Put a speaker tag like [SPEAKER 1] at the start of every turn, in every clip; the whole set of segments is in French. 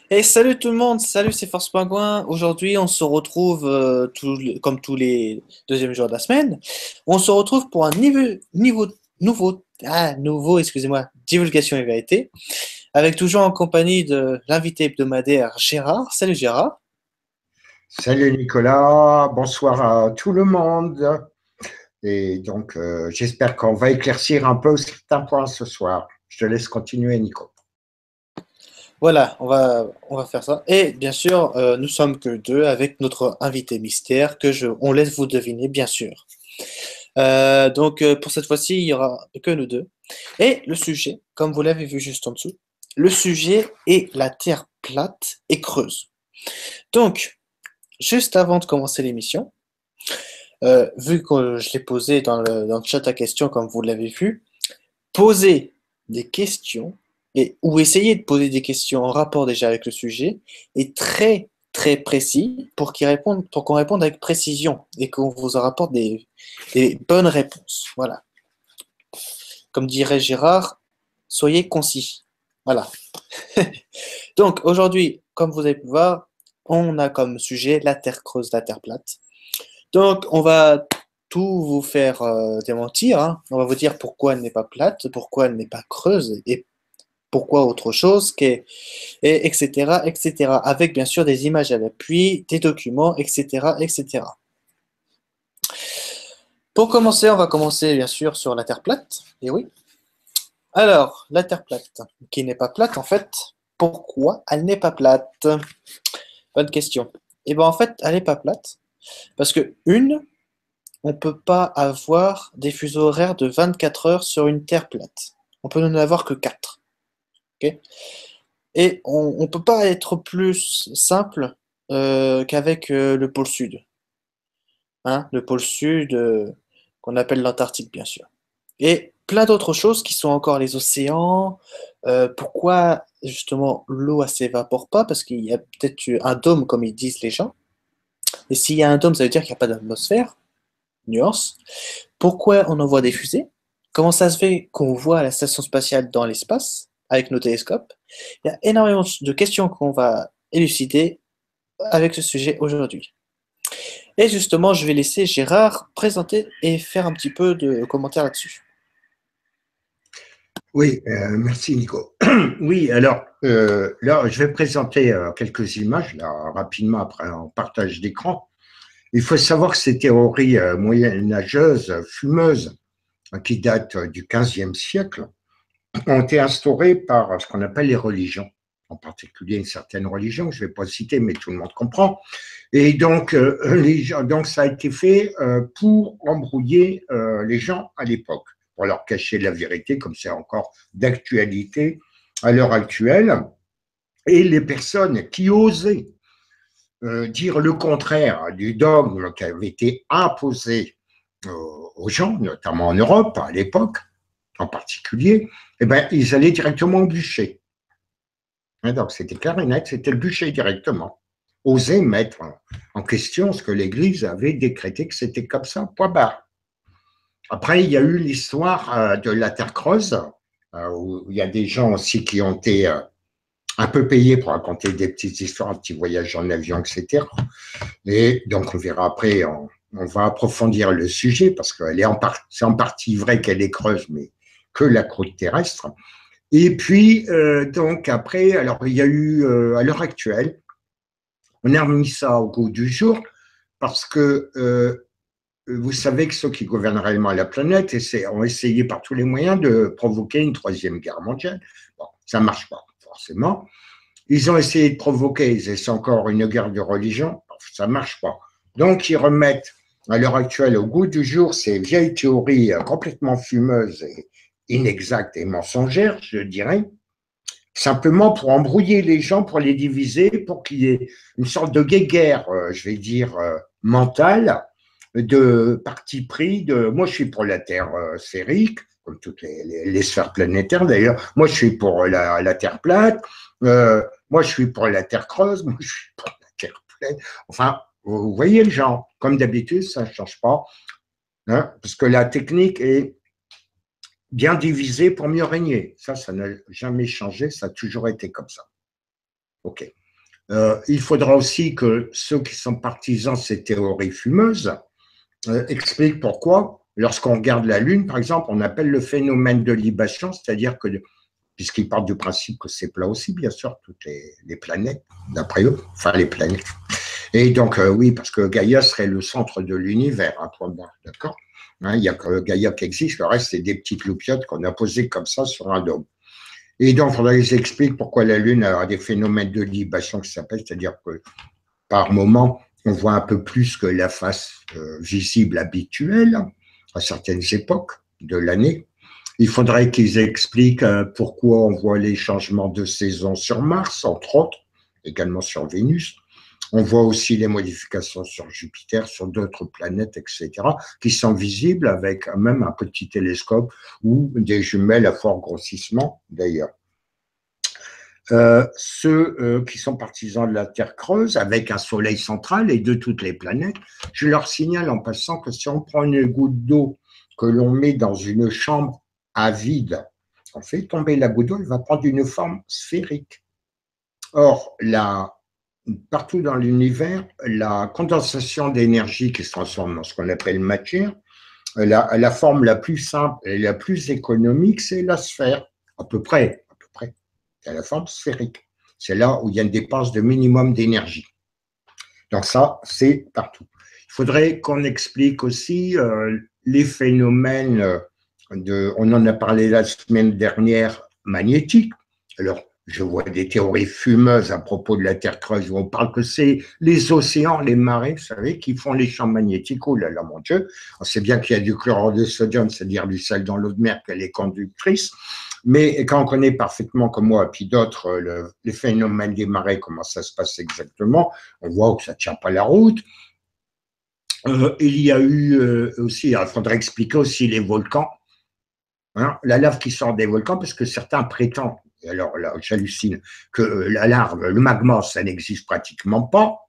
[SPEAKER 1] Et salut tout le monde, salut c'est Force Pingouin. Aujourd'hui, on se retrouve comme tous les deuxièmes jours de la semaine. On se retrouve pour un nouveau, excusez-moi, divulgation et vérité, avec toujours en compagnie de l'invité hebdomadaire Gérard. Salut Gérard.
[SPEAKER 2] Salut Nicolas, bonsoir à tout le monde. Et donc, j'espère qu'on va éclaircir un peu certains points ce soir. Je te laisse continuer, Nico.
[SPEAKER 1] Voilà, on va faire ça. Et bien sûr, nous sommes que deux avec notre invité mystère on laisse vous deviner, bien sûr. Pour cette fois-ci, il y aura que nous deux. Et le sujet, comme vous l'avez vu juste en dessous, le sujet est la Terre plate et creuse. Donc, juste avant de commencer l'émission, vu que je l'ai posé dans le chat à questions, comme vous l'avez vu, posez des questions ou essayez de poser des questions en rapport déjà avec le sujet et très très précis pour qu'on réponde avec précision et qu'on vous rapporte des bonnes réponses. Voilà. Comme dirait Gérard, soyez concis. Voilà. Donc aujourd'hui, comme vous avez pu voir, on a comme sujet la Terre creuse, la Terre plate. Donc on va tout vous faire démentir, hein. On va vous dire pourquoi elle n'est pas plate, pourquoi elle n'est pas creuse et pourquoi autre chose, etc., etc. Avec bien sûr des images à l'appui, des documents, etc., etc. Pour commencer, on va commencer bien sûr sur la Terre plate. Et oui. Alors, la Terre plate, qui n'est pas plate en fait, pourquoi elle n'est pas plate? Bonne question. Eh bien en fait, elle n'est pas plate parce que on ne peut pas avoir des fuseaux horaires de 24 heures sur une Terre plate. On peut n'en avoir que 4. Ok. Et on ne peut pas être plus simple qu'avec le pôle sud. Hein, le pôle sud qu'on appelle l'Antarctique, bien sûr. Et plein d'autres choses qui sont encore les océans. Pourquoi justement l'eau ne s'évapore pas? Parce qu'il y a peut-être un dôme, comme ils disent les gens. Et s'il y a un dôme, ça veut dire qu'il n'y a pas d'atmosphère. Nuance. Pourquoi on envoie des fusées? Comment ça se fait qu'on voit la station spatiale dans l'espace avec nos télescopes? Il y a énormément de questions qu'on va élucider avec ce sujet aujourd'hui. Et justement, je vais laisser Gérard présenter et faire un petit peu de commentaires là-dessus.
[SPEAKER 2] Oui, merci Nico. Oui, alors là, je vais présenter quelques images là, rapidement après un partage d'écran. Il faut savoir que ces théories moyenâgeuses, fumeuses, qui datent du XVe siècle, ont été instaurées par ce qu'on appelle les religions, en particulier une certaine religion, que je ne vais pas citer, mais tout le monde comprend. Et donc, donc ça a été fait pour embrouiller les gens à l'époque, pour leur cacher la vérité, comme c'est encore d'actualité à l'heure actuelle. Et les personnes qui osaient dire le contraire du dogme qui avait été imposé aux gens, notamment en Europe à l'époque, en particulier, eh ben, ils allaient directement au bûcher. Hein, donc c'était clair et net, c'était le bûcher directement. Oser mettre en question ce que l'Église avait décrété que c'était comme ça, point barre. Après, il y a eu l'histoire de la Terre creuse, où il y a des gens aussi qui ont été un peu payés pour raconter des petites histoires, un petit voyage en avion, etc. Et donc, on verra après, on va approfondir le sujet, parce que c'est en partie vrai qu'elle est creuse, mais que la croûte terrestre. Et puis, donc après, alors il y a eu, à l'heure actuelle, on a remis ça au goût du jour parce que vous savez que ceux qui gouvernent réellement la planète ont essayé par tous les moyens de provoquer une troisième guerre mondiale. Bon, ça ne marche pas, forcément. Ils ont essayé de provoquer, ils essaient encore une guerre de religion, ça ne marche pas. Donc, ils remettent à l'heure actuelle au goût du jour ces vieilles théories complètement fumeuses et inexactes et mensongères, je dirais, simplement pour embrouiller les gens, pour les diviser, pour qu'il y ait une sorte de guéguerre, je vais dire, mentale, de parti pris. Moi, je suis pour la Terre sphérique, comme toutes les sphères planétaires d'ailleurs. Moi, je suis pour la Terre plate. Moi, je suis pour la Terre creuse. Moi, je suis pour la Terre pleine. Enfin, vous voyez le genre. Comme d'habitude, ça ne change pas. Hein, parce que la technique est bien divisé pour mieux régner. Ça n'a jamais changé, ça a toujours été comme ça. Ok. Il faudra aussi que ceux qui sont partisans de ces théories fumeuses expliquent pourquoi, lorsqu'on regarde la Lune, par exemple, on appelle le phénomène de libation, c'est-à-dire que, puisqu'ils partent du principe que c'est plat aussi, bien sûr, toutes les planètes, d'après eux, enfin les planètes. Et donc, oui, parce que Gaïa serait le centre de l'univers, à point barre, d'accord, hein, il n'y a que Gaïa qui existe, le reste, c'est des petites loupiottes qu'on a posées comme ça sur un dôme. Et donc, il faudra qu'ils expliquent pourquoi la Lune a des phénomènes de libation qui s'appellent, c'est-à-dire que par moment, on voit un peu plus que la face visible habituelle à certaines époques de l'année. Il faudrait qu'ils expliquent pourquoi on voit les changements de saison sur Mars, entre autres, également sur Vénus. On voit aussi les modifications sur Jupiter, sur d'autres planètes, etc., qui sont visibles avec même un petit télescope ou des jumelles à fort grossissement, d'ailleurs. Ceux qui sont partisans de la Terre creuse, avec un soleil central et de toutes les planètes, je leur signale en passant que si on prend une goutte d'eau que l'on met dans une chambre à vide, on fait tomber la goutte d'eau, elle va prendre une forme sphérique. Or, partout dans l'univers, la condensation d'énergie qui se transforme dans ce qu'on appelle matière, la forme la plus simple et la plus économique, c'est la sphère, à peu près. C'est la forme sphérique. C'est là où il y a une dépense de minimum d'énergie. Donc ça, c'est partout. Il faudrait qu'on explique aussi les phénomènes on en a parlé la semaine dernière, magnétiques. Alors, je vois des théories fumeuses à propos de la Terre creuse où on parle que c'est les océans, les marées, vous savez, qui font les champs magnétiques. Oh là là, mon Dieu. On sait bien qu'il y a du chlorure de sodium, c'est-à-dire du sel dans l'eau de mer, qu'elle est conductrice. Mais quand on connaît parfaitement, comme moi, et puis d'autres, les phénomènes des marées, comment ça se passe exactement, on voit que ça ne tient pas la route. Il y a eu aussi, il faudrait expliquer aussi les volcans, hein, la lave qui sort des volcans, parce que certains prétendent, et alors là, j'hallucine, que la lave, le magma, ça n'existe pratiquement pas.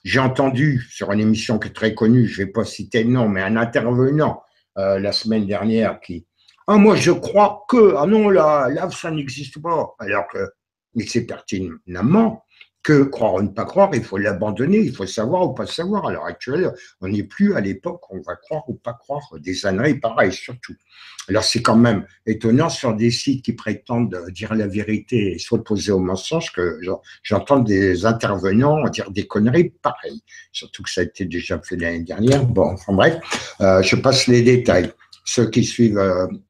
[SPEAKER 2] J'ai entendu sur une émission qui est très connue, je ne vais pas citer le nom, mais un intervenant la semaine dernière qui ah, moi, je crois que, ah non, la lave, ça n'existe pas. Alors que, mais c'est pertinemment que croire ou ne pas croire, il faut l'abandonner, il faut savoir ou pas savoir. À l'heure actuelle, on n'est plus à l'époque où on va croire ou pas croire. Des âneries, pareil, surtout. Alors, c'est quand même étonnant sur des sites qui prétendent dire la vérité et s'opposer au mensonge que j'entends des intervenants dire des conneries pareilles. Surtout que ça a été déjà fait l'année dernière. Bon, enfin bref, je passe les détails. Ceux qui suivent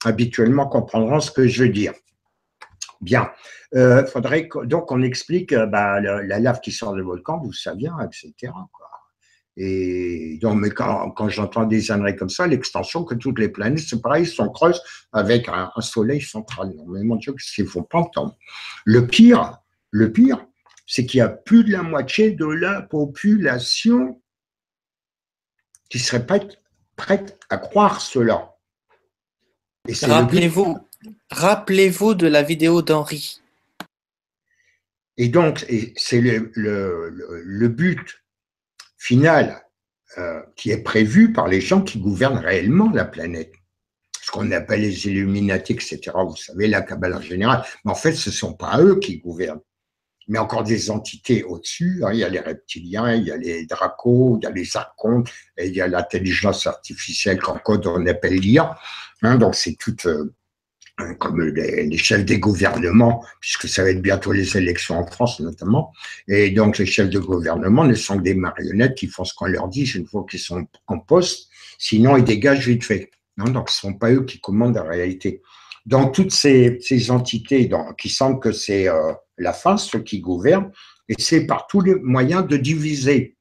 [SPEAKER 2] habituellement comprendront ce que je veux dire. Bien. Faudrait donc qu'on explique la lave qui sort du volcan, d'où ça vient, etc. Quoi. Et donc, mais quand j'entends des âneries comme ça, l'extension que toutes les planètes, c'est pareil, sont creuses avec un soleil central. Non, mais mon Dieu, qu'est-ce qu'il ne faut pas entendre. Le pire, c'est qu'il y a plus de la moitié de la population qui serait prête à croire cela.
[SPEAKER 1] Rappelez-vous de la vidéo d'Henri.
[SPEAKER 2] Et donc, c'est le but final qui est prévu par les gens qui gouvernent réellement la planète. Ce qu'on appelle les Illuminati, etc. Vous savez, la cabale en général. Mais en fait, ce ne sont pas eux qui gouvernent. Mais encore des entités au-dessus. Hein, il y a les reptiliens, il y a les dracos, il y a les archontes, et il y a l'intelligence artificielle qu'en code on appelle l'IA. Hein, donc, c'est toute comme les chefs des gouvernements, puisque ça va être bientôt les élections en France notamment, et donc les chefs de gouvernement ne sont que des marionnettes qui font ce qu'on leur dit une fois qu'ils sont en poste, sinon ils dégagent vite fait. Non, donc ce ne sont pas eux qui commandent la réalité. Donc toutes ces entités qui semblent que c'est la fin, ceux qui gouvernent, et c'est par tous les moyens de diviser,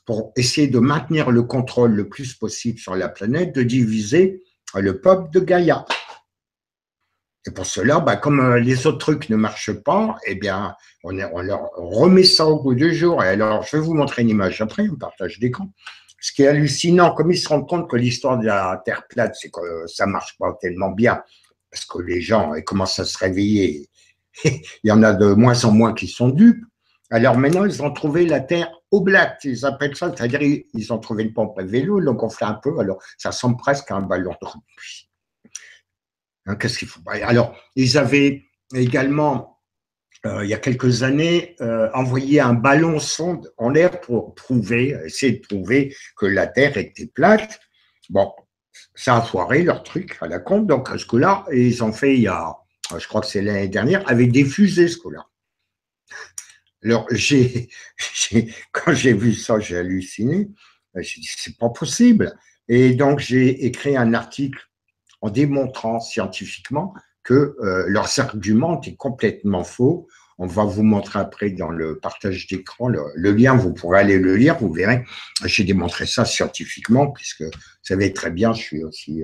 [SPEAKER 2] pour essayer de maintenir le contrôle le plus possible sur la planète, de diviser le peuple de Gaïa. Et pour cela, comme les autres trucs ne marchent pas, eh bien, on leur remet ça au goût du jour. Et alors, je vais vous montrer une image après, un partage d'écran. Ce qui est hallucinant, comme ils se rendent compte que l'histoire de la Terre plate, c'est que ça ne marche pas tellement bien, parce que les gens ils commencent à se réveiller. Il y en a de moins en moins qui sont dupes. Alors maintenant, ils ont trouvé la Terre oblate, ils appellent ça, c'est-à-dire ils ont trouvé une pompe à vélo, donc on fait un peu, alors ça ressemble presque à un ballon de rugby. Qu'est-ce qu'il faut? Alors, ils avaient également il y a quelques années, envoyé un ballon sonde en l'air pour essayer de prouver que la Terre était plate. Bon, ça a foiré leur truc à la con. Donc, ce coup-là, ils ont fait il y a, je crois que c'est l'année dernière, avec des fusées, ce coup-là. Alors, quand j'ai vu ça, j'ai halluciné. J'ai dit, c'est pas possible. Et donc, j'ai écrit un article en démontrant scientifiquement que leurs arguments étaient complètement faux. On va vous montrer après dans le partage d'écran le lien, vous pourrez aller le lire, vous verrez. J'ai démontré ça scientifiquement, puisque vous savez très bien, je suis aussi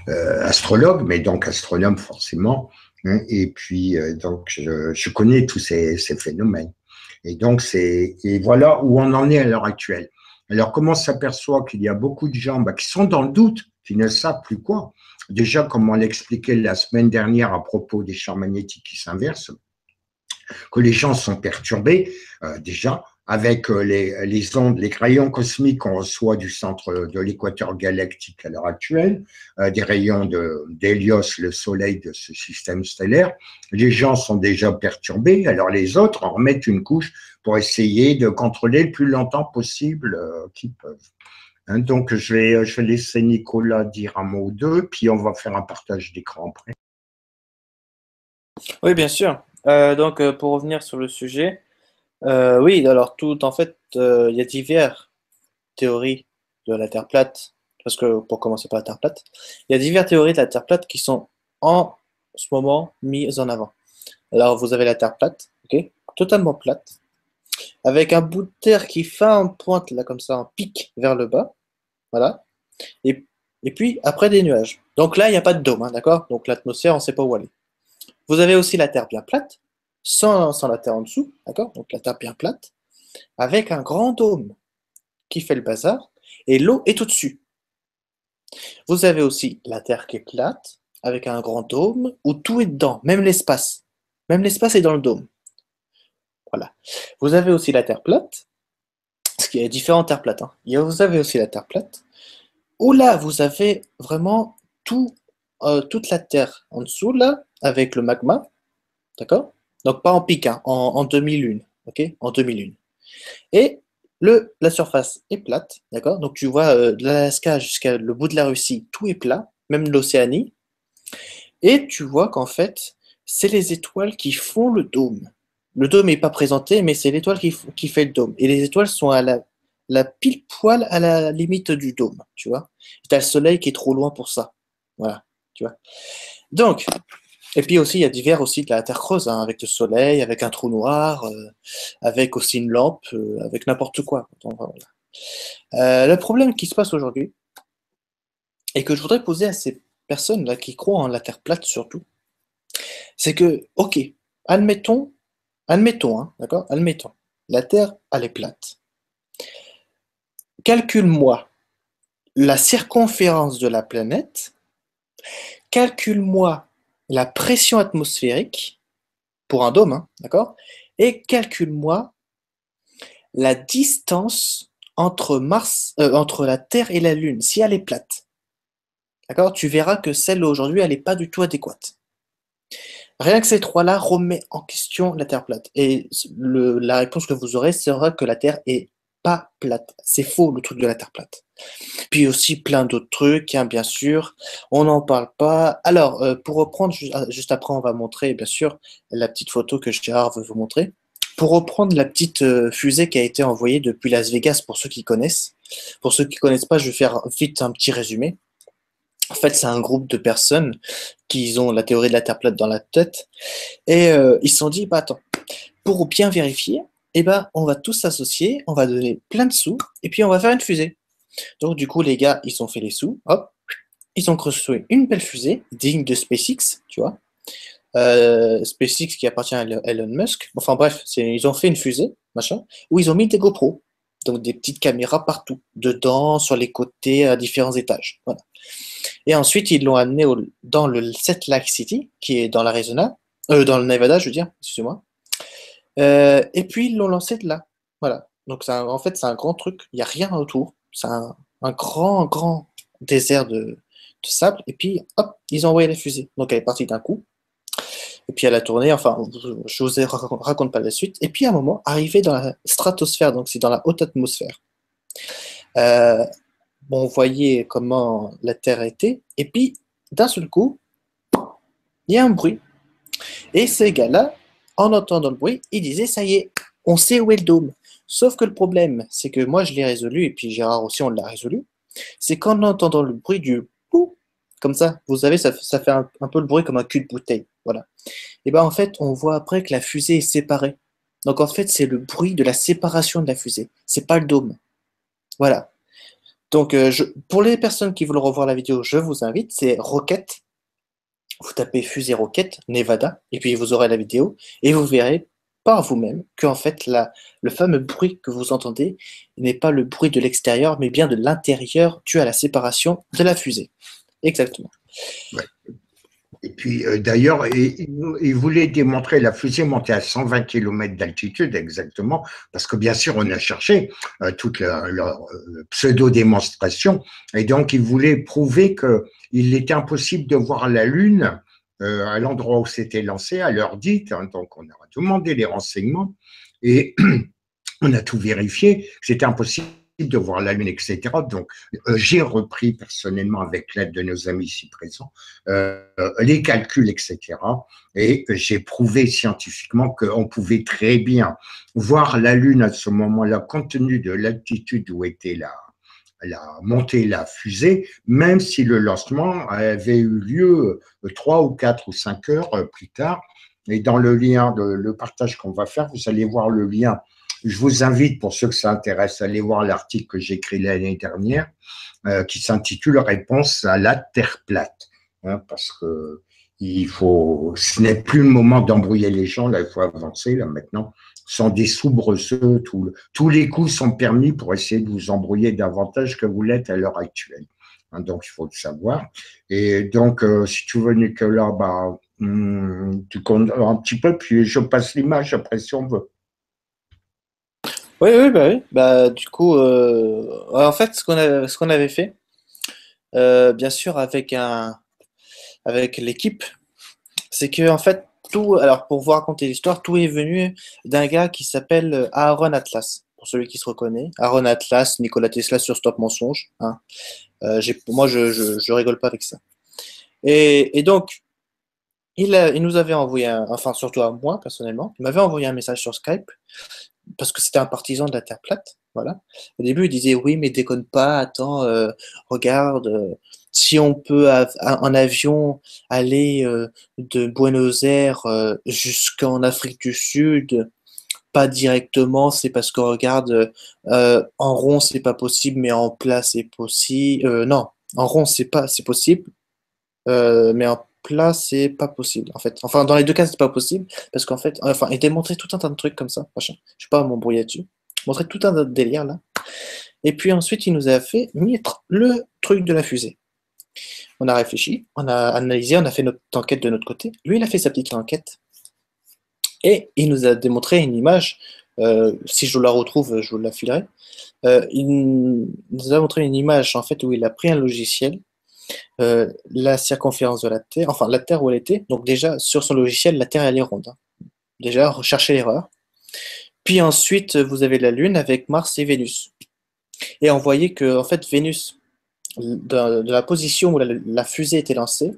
[SPEAKER 2] astrologue, mais donc astronome forcément. Hein, et puis, donc, je connais tous ces phénomènes. Et donc, et voilà où on en est à l'heure actuelle. Alors, comment on s'aperçoit qu'il y a beaucoup de gens qui sont dans le doute, qui ne savent plus quoi. Déjà, comme on l'expliquait la semaine dernière à propos des champs magnétiques qui s'inversent, que les gens sont perturbés, déjà, avec les ondes, les rayons cosmiques qu'on reçoit du centre de l'équateur galactique à l'heure actuelle, des rayons d'Hélios, le soleil de ce système stellaire. Les gens sont déjà perturbés, alors les autres en remettent une couche pour essayer de contrôler le plus longtemps possible qu'ils peuvent. Hein, donc, je vais laisser Nicolas dire un mot ou deux, puis on va faire un partage d'écran après.
[SPEAKER 1] Oui, bien sûr. Donc, pour revenir sur le sujet, oui, alors tout, en fait, il y a diverses théories de la Terre plate, parce que pour commencer par la Terre plate, il y a diverses théories de la Terre plate qui sont en ce moment mises en avant. Alors, vous avez la Terre plate, ok, totalement plate, avec un bout de terre qui fait en pointe, là, comme ça, en pic vers le bas, voilà, et, et puis après des nuages. Donc là, il n'y a pas de dôme, hein, d'accord? Donc l'atmosphère, on ne sait pas où aller. Vous avez aussi la Terre bien plate, sans la Terre en dessous, d'accord? Donc la Terre bien plate, avec un grand dôme qui fait le bazar, et l'eau est au-dessus. Vous avez aussi la Terre qui est plate, avec un grand dôme, où tout est dedans, même l'espace. Même l'espace est dans le dôme. Voilà. Vous avez aussi la Terre plate, parce qu'il y a différentes terres plates, hein. Vous avez aussi la Terre plate, où là, vous avez vraiment tout, toute la Terre en dessous, là, avec le magma, d'accord? Donc pas en pic, hein, en demi-lune, ok? En demi-lune. Et la surface est plate, d'accord? Donc tu vois, de l'Alaska jusqu'à le bout de la Russie, tout est plat, même l'Océanie. Et tu vois qu'en fait, c'est les étoiles qui font le dôme. Le dôme n'est pas présenté, mais c'est l'étoile qui fait le dôme. Et les étoiles sont à la pile poil à la limite du dôme, tu vois? Tu as le soleil qui est trop loin pour ça. Voilà, tu vois? Donc, et puis aussi, il y a divers aussi de la Terre creuse, hein, avec le soleil, avec un trou noir, avec aussi une lampe, avec n'importe quoi. Donc, voilà. Le problème qui se passe aujourd'hui, et que je voudrais poser à ces personnes-là qui croient en la Terre plate surtout, c'est que, ok, admettons, admettons, hein, d'accord, admettons, la Terre, elle est plate. Calcule-moi la circonférence de la planète, calcule-moi la pression atmosphérique pour un dôme, hein, d'accord, et calcule-moi la distance entre la Terre et la Lune, si elle est plate, d'accord, tu verras que celle aujourd'hui, elle n'est pas du tout adéquate. Rien que ces trois-là remet en question la Terre plate. Et la réponse que vous aurez sera que la Terre est pas plate. C'est faux, le truc de la Terre plate. Puis aussi plein d'autres trucs, hein, bien sûr. On n'en parle pas. Alors, pour reprendre, juste après, on va montrer, bien sûr, la petite photo que Gérard veut vous montrer. Pour reprendre la petite fusée qui a été envoyée depuis Las Vegas, pour ceux qui connaissent. Pour ceux qui connaissent pas, je vais faire vite un petit résumé. En fait, c'est un groupe de personnes qui ont la théorie de la Terre plate dans la tête. Et ils se sont dit, bah attends, pour bien vérifier, eh ben, on va tous s'associer, on va donner plein de sous, et puis on va faire une fusée. Donc du coup, les gars, ils ont fait les sous, hop, ils ont construit une belle fusée, digne de SpaceX, tu vois. SpaceX qui appartient à Elon Musk. Enfin bref, ils ont fait une fusée, machin, où ils ont mis des GoPros, donc des petites caméras partout, dedans, sur les côtés, à différents étages. Voilà. Et ensuite, ils l'ont amené dans le Salt Lake City, qui est dans l'Arizona, dans le Nevada, je veux dire, excusez-moi. Et puis, ils l'ont lancé de là. Voilà. Donc, en fait, c'est un grand truc. Il n'y a rien autour. C'est un grand, grand désert de sable. Et puis, hop, ils ont envoyé la fusée. Donc, elle est partie d'un coup. Et puis elle a tourné, enfin, je vous raconte pas la suite. Et puis à un moment, arrivé dans la stratosphère, donc c'est dans la haute atmosphère, euh, bon, on voyait comment la Terre était, et puis d'un seul coup, il y a un bruit. Et ces gars-là, en entendant le bruit, ils disaient, ça y est, on sait où est le dôme. Sauf que le problème, c'est que moi je l'ai résolu, et puis Gérard aussi on l'a résolu, c'est qu'en entendant le bruit du pou, comme ça, vous savez, ça fait un peu le bruit comme un cul de bouteille. Voilà. Et ben en fait, on voit après que la fusée est séparée. Donc en fait, c'est le bruit de la séparation de la fusée. C'est pas le dôme. Voilà. Donc pour les personnes qui veulent revoir la vidéo, je vous invite, c'est Rocket. Vous tapez fusée Rocket Nevada et puis vous aurez la vidéo et vous verrez par vous-même que en fait le fameux bruit que vous entendez n'est pas le bruit de l'extérieur, mais bien de l'intérieur dû à la séparation de la fusée. Exactement.
[SPEAKER 2] Ouais. Et puis, d'ailleurs, il voulait démontrer la fusée montée à 120 km d'altitude, exactement, parce que bien sûr, on a cherché toute leur pseudo-démonstration, et donc il voulait prouver qu'il était impossible de voir la Lune à l'endroit où c'était lancé, à l'heure dite, hein, donc on a demandé les renseignements, et on a tout vérifié, c'était impossible de voir la Lune, etc. Donc, j'ai repris personnellement, avec l'aide de nos amis ici présents, les calculs, etc. Et j'ai prouvé scientifiquement qu'on pouvait très bien voir la Lune à ce moment-là, compte tenu de l'altitude où était la montée, la fusée, même si le lancement avait eu lieu 3 ou 4 ou 5 heures plus tard. Et dans le lien, le partage qu'on va faire, vous allez voir le lien. Je vous invite, pour ceux que ça intéresse, à aller voir l'article que j'ai écrit l'année dernière, qui s'intitule Réponse à la Terre plate. Hein, parce que ce n'est plus le moment d'embrouiller les gens, là, il faut avancer, là, maintenant. Sans des soubresauts, tous les coups sont permis pour essayer de vous embrouiller davantage que vous l'êtes à l'heure actuelle. Hein, donc, il faut le savoir. Et donc, si tu veux, Nicolas, tu comptes un petit peu, puis je passe l'image après si on veut.
[SPEAKER 1] Oui, oui, bah oui. Bah, du coup, ouais, en fait, ce qu'on avait fait, bien sûr, avec l'équipe, c'est que, en fait, tout, alors pour vous raconter l'histoire, tout est venu d'un gars qui s'appelle Aaron Atlas. Pour celui qui se reconnaît, Aaron Atlas, Nikola Tesla sur Stop Mensonge. Hein. Moi, je rigole pas avec ça. Et donc, il nous avait envoyé, enfin surtout à moi personnellement, il m'avait envoyé un message sur Skype parce que c'était un partisan de la Terre plate. Voilà. Au début, il disait oui, mais déconne pas, attends, regarde, si on peut en avion aller de Buenos Aires jusqu'en Afrique du Sud, pas directement, c'est parce que regarde, en rond c'est pas possible, mais en plat c'est possible. Non, en rond c'est possible, mais en plat, c'est pas possible, en fait. Enfin, dans les deux cas, c'est pas possible, parce qu'en fait, enfin, il démontrait tout un tas de trucs comme ça, machin. Je sais pas m'embrouiller dessus. Il montrait tout un tas de délire, là. Et puis ensuite, il nous a fait mettre le truc de la fusée. On a réfléchi, on a analysé, on a fait notre enquête de notre côté. Lui, il a fait sa petite enquête. Et il nous a démontré une image. Si je la retrouve, je vous la filerai. Il nous a montré une image, en fait, où il a pris un logiciel la circonférence de la Terre, enfin la Terre où elle était. Donc déjà, sur son logiciel, la Terre, elle est ronde. Hein. Déjà, recherchez l'erreur. Puis ensuite, vous avez la Lune avec Mars et Vénus. Et on voyait que, en fait, Vénus, de la position où la fusée était lancée,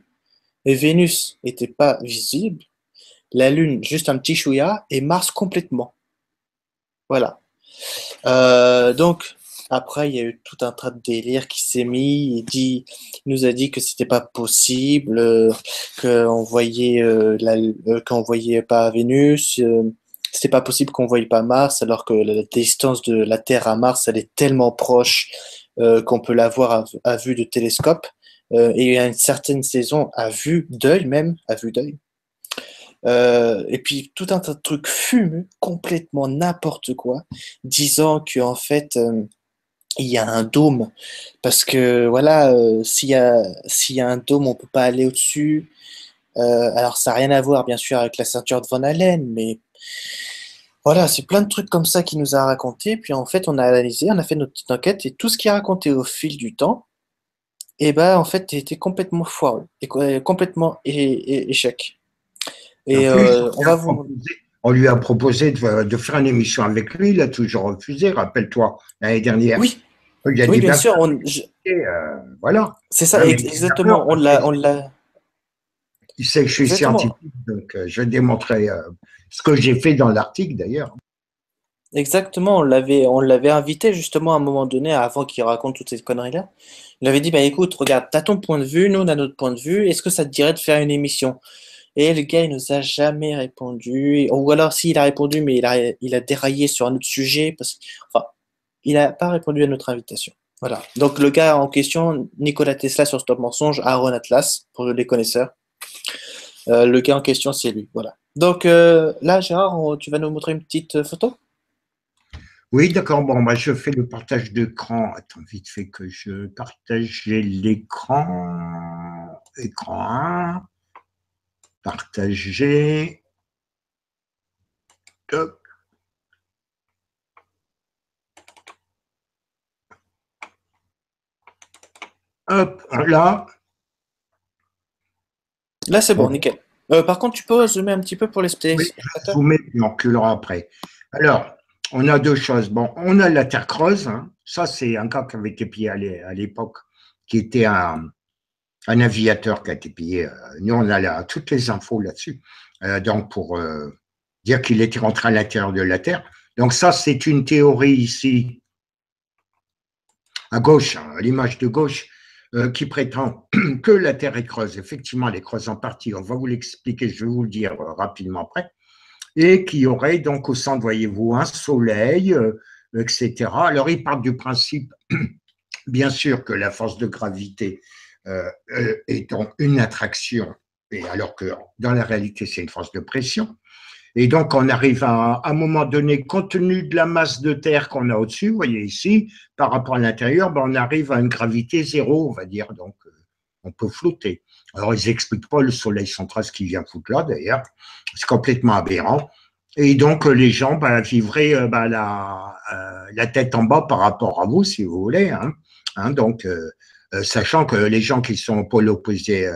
[SPEAKER 1] et Vénus n'était pas visible, la Lune juste un petit chouïa, et Mars complètement. Voilà. Donc, après, il y a eu tout un tas de délire qui s'est mis. Il nous a dit que c'était pas possible, qu'on voyait pas Vénus, c'était pas possible qu'on voyait pas Mars, alors que la distance de la Terre à Mars, elle est tellement proche qu'on peut la voir à vue de télescope. Et à une certaine saison, à vue d'œil même, à vue d'œil. Et puis tout un tas de trucs fumeux, complètement n'importe quoi, disant que en fait il y a un dôme parce que voilà s'il y a un dôme on peut pas aller au-dessus. Alors ça n'a rien à voir bien sûr avec la ceinture de Van Allen, mais voilà c'est plein de trucs comme ça qu'il nous a raconté. Puis en fait on a analysé, on a fait notre petite enquête et tout ce qu'il a raconté au fil du temps, et ben en fait était complètement foireux et complètement échec.
[SPEAKER 2] Et en
[SPEAKER 1] Et
[SPEAKER 2] plus, on lui a proposé de faire une émission avec lui, il a toujours refusé, rappelle-toi, l'année dernière.
[SPEAKER 1] oui,
[SPEAKER 2] Il a
[SPEAKER 1] oui,
[SPEAKER 2] dit,
[SPEAKER 1] bien
[SPEAKER 2] ben,
[SPEAKER 1] sûr,
[SPEAKER 2] voilà.
[SPEAKER 1] c'est ça,
[SPEAKER 2] Hein, mais il a peur
[SPEAKER 1] exactement.
[SPEAKER 2] parce qu'il
[SPEAKER 1] On l'a,
[SPEAKER 2] il sait que je suis
[SPEAKER 1] exactement.
[SPEAKER 2] scientifique, donc je vais démontrer ce que j'ai fait dans l'article d'ailleurs.
[SPEAKER 1] Exactement, on l'avait invité justement à un moment donné, avant qu'il raconte toutes ces conneries-là. Il avait dit, bah écoute, regarde, t'as ton point de vue, nous on a notre point de vue, est-ce que ça te dirait de faire une émission? Et le gars, il nous a jamais répondu, ou alors s'il a répondu, mais il a déraillé sur un autre sujet, enfin, il n'a pas répondu à notre invitation. Voilà. Donc le gars en question, Nikola Tesla sur Stop Mensonge, Aaron Atlas, pour les connaisseurs. Le gars en question, c'est lui. Voilà. Donc là, Gérard, tu vas nous montrer une petite photo?
[SPEAKER 2] Oui, d'accord. Bon, bah, je fais le partage d'écran. Attends, vite fait que je partage l'écran. Écran 1, partager. Hop, hop, là.
[SPEAKER 1] Là, c'est bon,
[SPEAKER 2] Bon,
[SPEAKER 1] nickel. Par contre, tu peux zoomer un petit peu pour les
[SPEAKER 2] oui, je
[SPEAKER 1] spectateurs?
[SPEAKER 2] vous mets, puis on reculera après. Alors, on a deux choses. Bon, on a la Terre creuse, hein. Ça, c'est un cas qui avait été pillé à l'époque, qui était un aviateur qui a été pillé. Nous, on a toutes les infos là-dessus. Donc, pour dire qu'il était rentré à l'intérieur de la Terre. Donc, ça, c'est une théorie ici, à gauche, hein, à l'image de gauche, qui prétend que la Terre est creuse. Effectivement, elle est creuse en partie. On va vous l'expliquer, je vais vous le dire rapidement après. Et qui aurait donc au centre, voyez-vous, un soleil, etc. Alors, ils partent du principe, bien sûr, que la force de gravité est donc une attraction, et alors que dans la réalité, c'est une force de pression. Et donc, on arrive à un moment donné, compte tenu de la masse de terre qu'on a au-dessus, vous voyez ici, par rapport à l'intérieur, ben, on arrive à une gravité zéro, on va dire. Donc, on peut flotter. Alors, ils n'expliquent pas le soleil central, ce qui vient foutre là, d'ailleurs. C'est complètement aberrant. Et donc, les gens vivraient la tête en bas par rapport à vous, si vous voulez. Donc, sachant que les gens qui sont au pôle opposé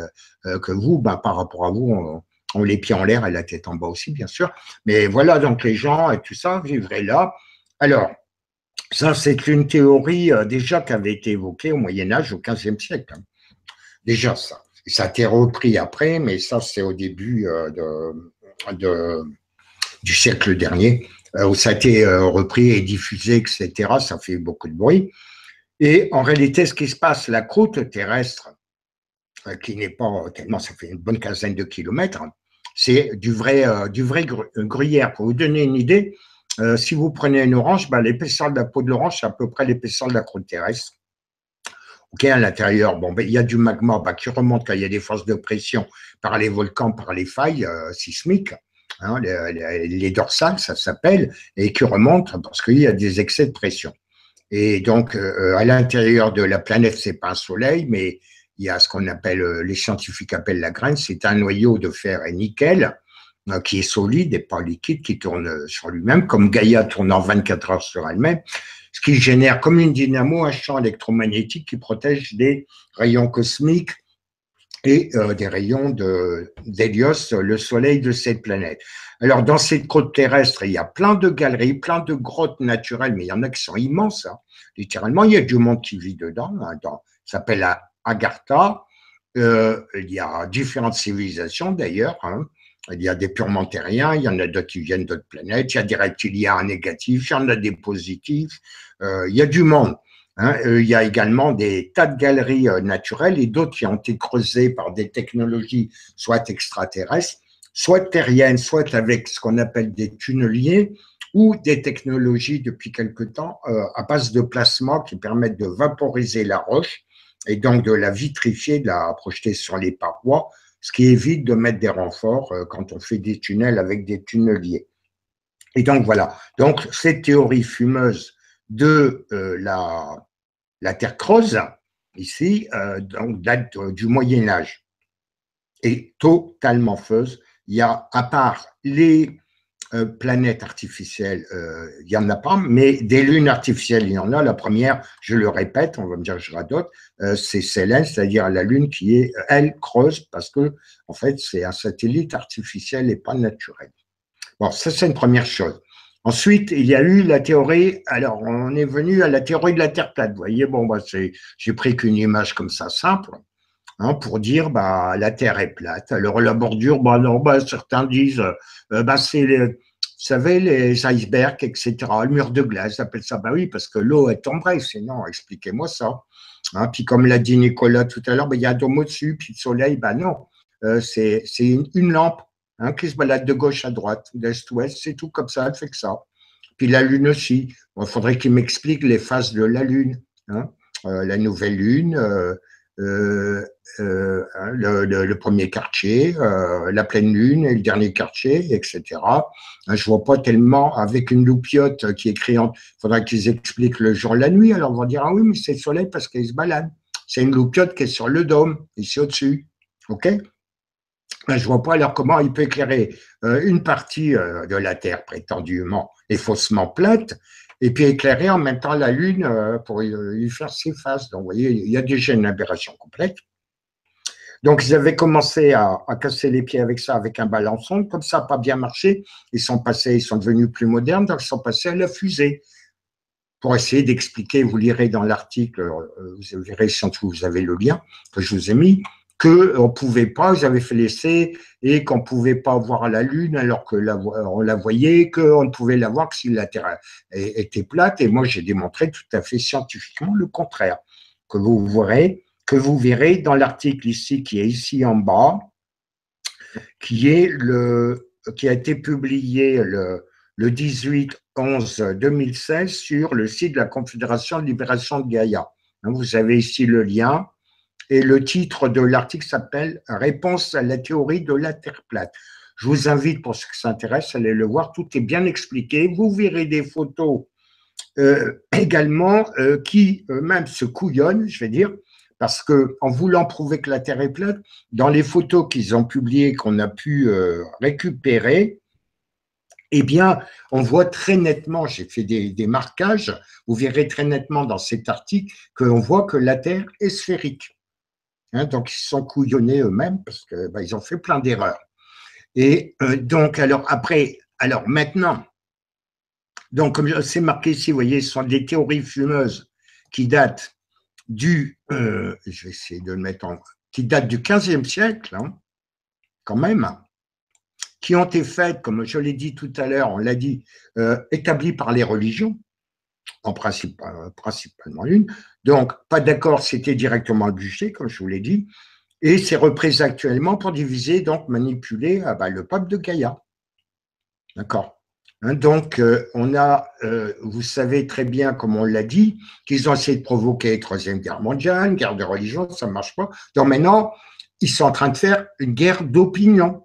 [SPEAKER 2] que vous, par rapport à vous, ont les pieds en l'air et la tête en bas aussi, bien sûr. Mais voilà, donc les gens et tout ça vivraient là. Alors, ça, c'est une théorie déjà qui avait été évoquée au Moyen-Âge, au XVe siècle. Déjà, ça. Et ça a été repris après, mais ça, c'est au début de, du siècle dernier, où ça a été repris et diffusé, etc. Ça fait beaucoup de bruit. Et en réalité, ce qui se passe, la croûte terrestre, qui n'est pas tellement, ça fait une bonne quinzaine de kilomètres, c'est du vrai gruyère. Pour vous donner une idée, si vous prenez une orange, l'épaisseur de la peau de l'orange, c'est à peu près l'épaisseur de la croûte terrestre. Okay, à l'intérieur, il y a du magma qui remonte quand il y a des forces de pression par les volcans, par les failles sismiques, hein, les dorsales, ça s'appelle, et qui remontent parce qu'il y a des excès de pression. Et donc, à l'intérieur de la planète, c'est pas un soleil, mais il y a ce qu'on appelle, les scientifiques appellent la graine, c'est un noyau de fer et nickel qui est solide et pas liquide, qui tourne sur lui-même, comme Gaïa tourne en 24 heures sur elle-même, ce qui génère comme une dynamo un champ électromagnétique qui protège des rayons cosmiques et des rayons d'Hélios, le soleil de cette planète. Alors, dans cette croûte terrestre, il y a plein de galeries, plein de grottes naturelles, mais il y en a qui sont immenses. Hein. Littéralement, il y a du monde qui vit dedans. Ça s'appelle Agartha. Il y a différentes civilisations d'ailleurs. Hein. Il y a des purement terriens, il y en a d'autres qui viennent d'autres planètes, il y a des reptiliens négatifs, il y en a des positifs, il y a du monde. Hein, il y a également des tas de galeries naturelles et d'autres qui ont été creusées par des technologies soit extraterrestres, soit terriennes, soit avec ce qu'on appelle des tunneliers ou des technologies depuis quelque temps à base de plasma qui permettent de vaporiser la roche et donc de la vitrifier, de la projeter sur les parois, ce qui évite de mettre des renforts quand on fait des tunnels avec des tunneliers. Et donc voilà, donc cette théorie fumeuse de la Terre creuse, ici, donc date du Moyen Âge, est totalement fausse. Il y a, à part planètes artificielles, il n'y en a pas, mais des lunes artificielles, il y en a. La première, je le répète, on va me dire que je radote, c'est Célène, c'est-à-dire la lune qui est, elle, creuse, parce que, en fait, c'est un satellite artificiel et pas naturel. Bon, ça, c'est une première chose. Ensuite, il y a eu la théorie, alors on est venu à la théorie de la Terre plate. Vous voyez, bon, bah, j'ai pris qu'une image comme ça simple, hein, pour dire bah la Terre est plate. Alors la bordure, bah non, bah certains disent bah c'est vous savez les icebergs, etc. Le mur de glace, appelle ça. Bah oui, parce que l'eau est tomberait, sinon expliquez-moi ça. Hein, puis comme l'a dit Nicolas tout à l'heure, bah, il y a un dôme au-dessus, puis le soleil, bah non, c'est une lampe, hein, qui se balade de gauche à droite, d'est-ouest, c'est tout comme ça, elle fait que ça. Puis la Lune aussi. Il faudrait qu'il m'explique les phases de la Lune. Hein. La nouvelle Lune, le premier quartier, la pleine Lune et le dernier quartier, etc. Je vois pas tellement avec une loupiote qui est criante. Il faudrait qu'ils expliquent le jour et la nuit. Alors on va dire, ah oui, mais c'est le soleil parce qu'il se balade. C'est une loupiote qui est sur le dôme, ici au-dessus. OK? Ben, je vois pas alors comment il peut éclairer une partie de la Terre prétendument et faussement plate, et puis éclairer en même temps la Lune pour y faire ses phases. Donc, vous voyez, il y a déjà une aberration complète. Donc, ils avaient commencé à casser les pieds avec ça, avec un balançon. Comme ça n'a pas bien marché, ils sont devenus plus modernes, donc ils sont passés à la fusée pour essayer d'expliquer. Vous lirez dans l'article, vous verrez si vous avez le lien que je vous ai mis, qu'on ne pouvait pas, ils avaient fait l'essai, et qu'on ne pouvait pas voir la Lune alors que on la voyait, qu'on ne pouvait la voir que si la Terre était plate. Et moi, j'ai démontré tout à fait scientifiquement le contraire, que vous verrez dans l'article ici, qui est ici en bas, qui a été publié le 18/11/2016 sur le site de la Confédération de libération de Gaïa. Vous avez ici le lien. Et le titre de l'article s'appelle « Réponse à la théorie de la Terre plate ». Je vous invite, pour ceux qui s'intéressent, à aller le voir. Tout est bien expliqué. Vous verrez des photos également qui eux-mêmes se couillonnent, je vais dire, parce qu'en voulant prouver que la Terre est plate, dans les photos qu'ils ont publiées, qu'on a pu récupérer, eh bien, on voit très nettement, j'ai fait des marquages, vous verrez très nettement dans cet article qu'on voit que la Terre est sphérique. Hein, donc, ils se sont couillonnés eux-mêmes parce qu'ils bah, ont fait plein d'erreurs. Et donc, alors maintenant, donc comme c'est marqué ici, vous voyez, ce sont des théories fumeuses qui datent je vais essayer de le mettre qui datent du 15e siècle, hein, quand même, qui ont été faites, comme je l'ai dit tout à l'heure, on l'a dit, établies par les religions, en principalement une. Donc, pas d'accord, c'était directement le budget, comme je vous l'ai dit. Et c'est repris actuellement pour diviser, donc manipuler le peuple de Gaïa. D'accord. Hein, donc, vous savez très bien, comme on l'a dit, qu'ils ont essayé de provoquer la Troisième Guerre mondiale, une guerre de religion, ça ne marche pas. Donc maintenant, ils sont en train de faire une guerre d'opinion.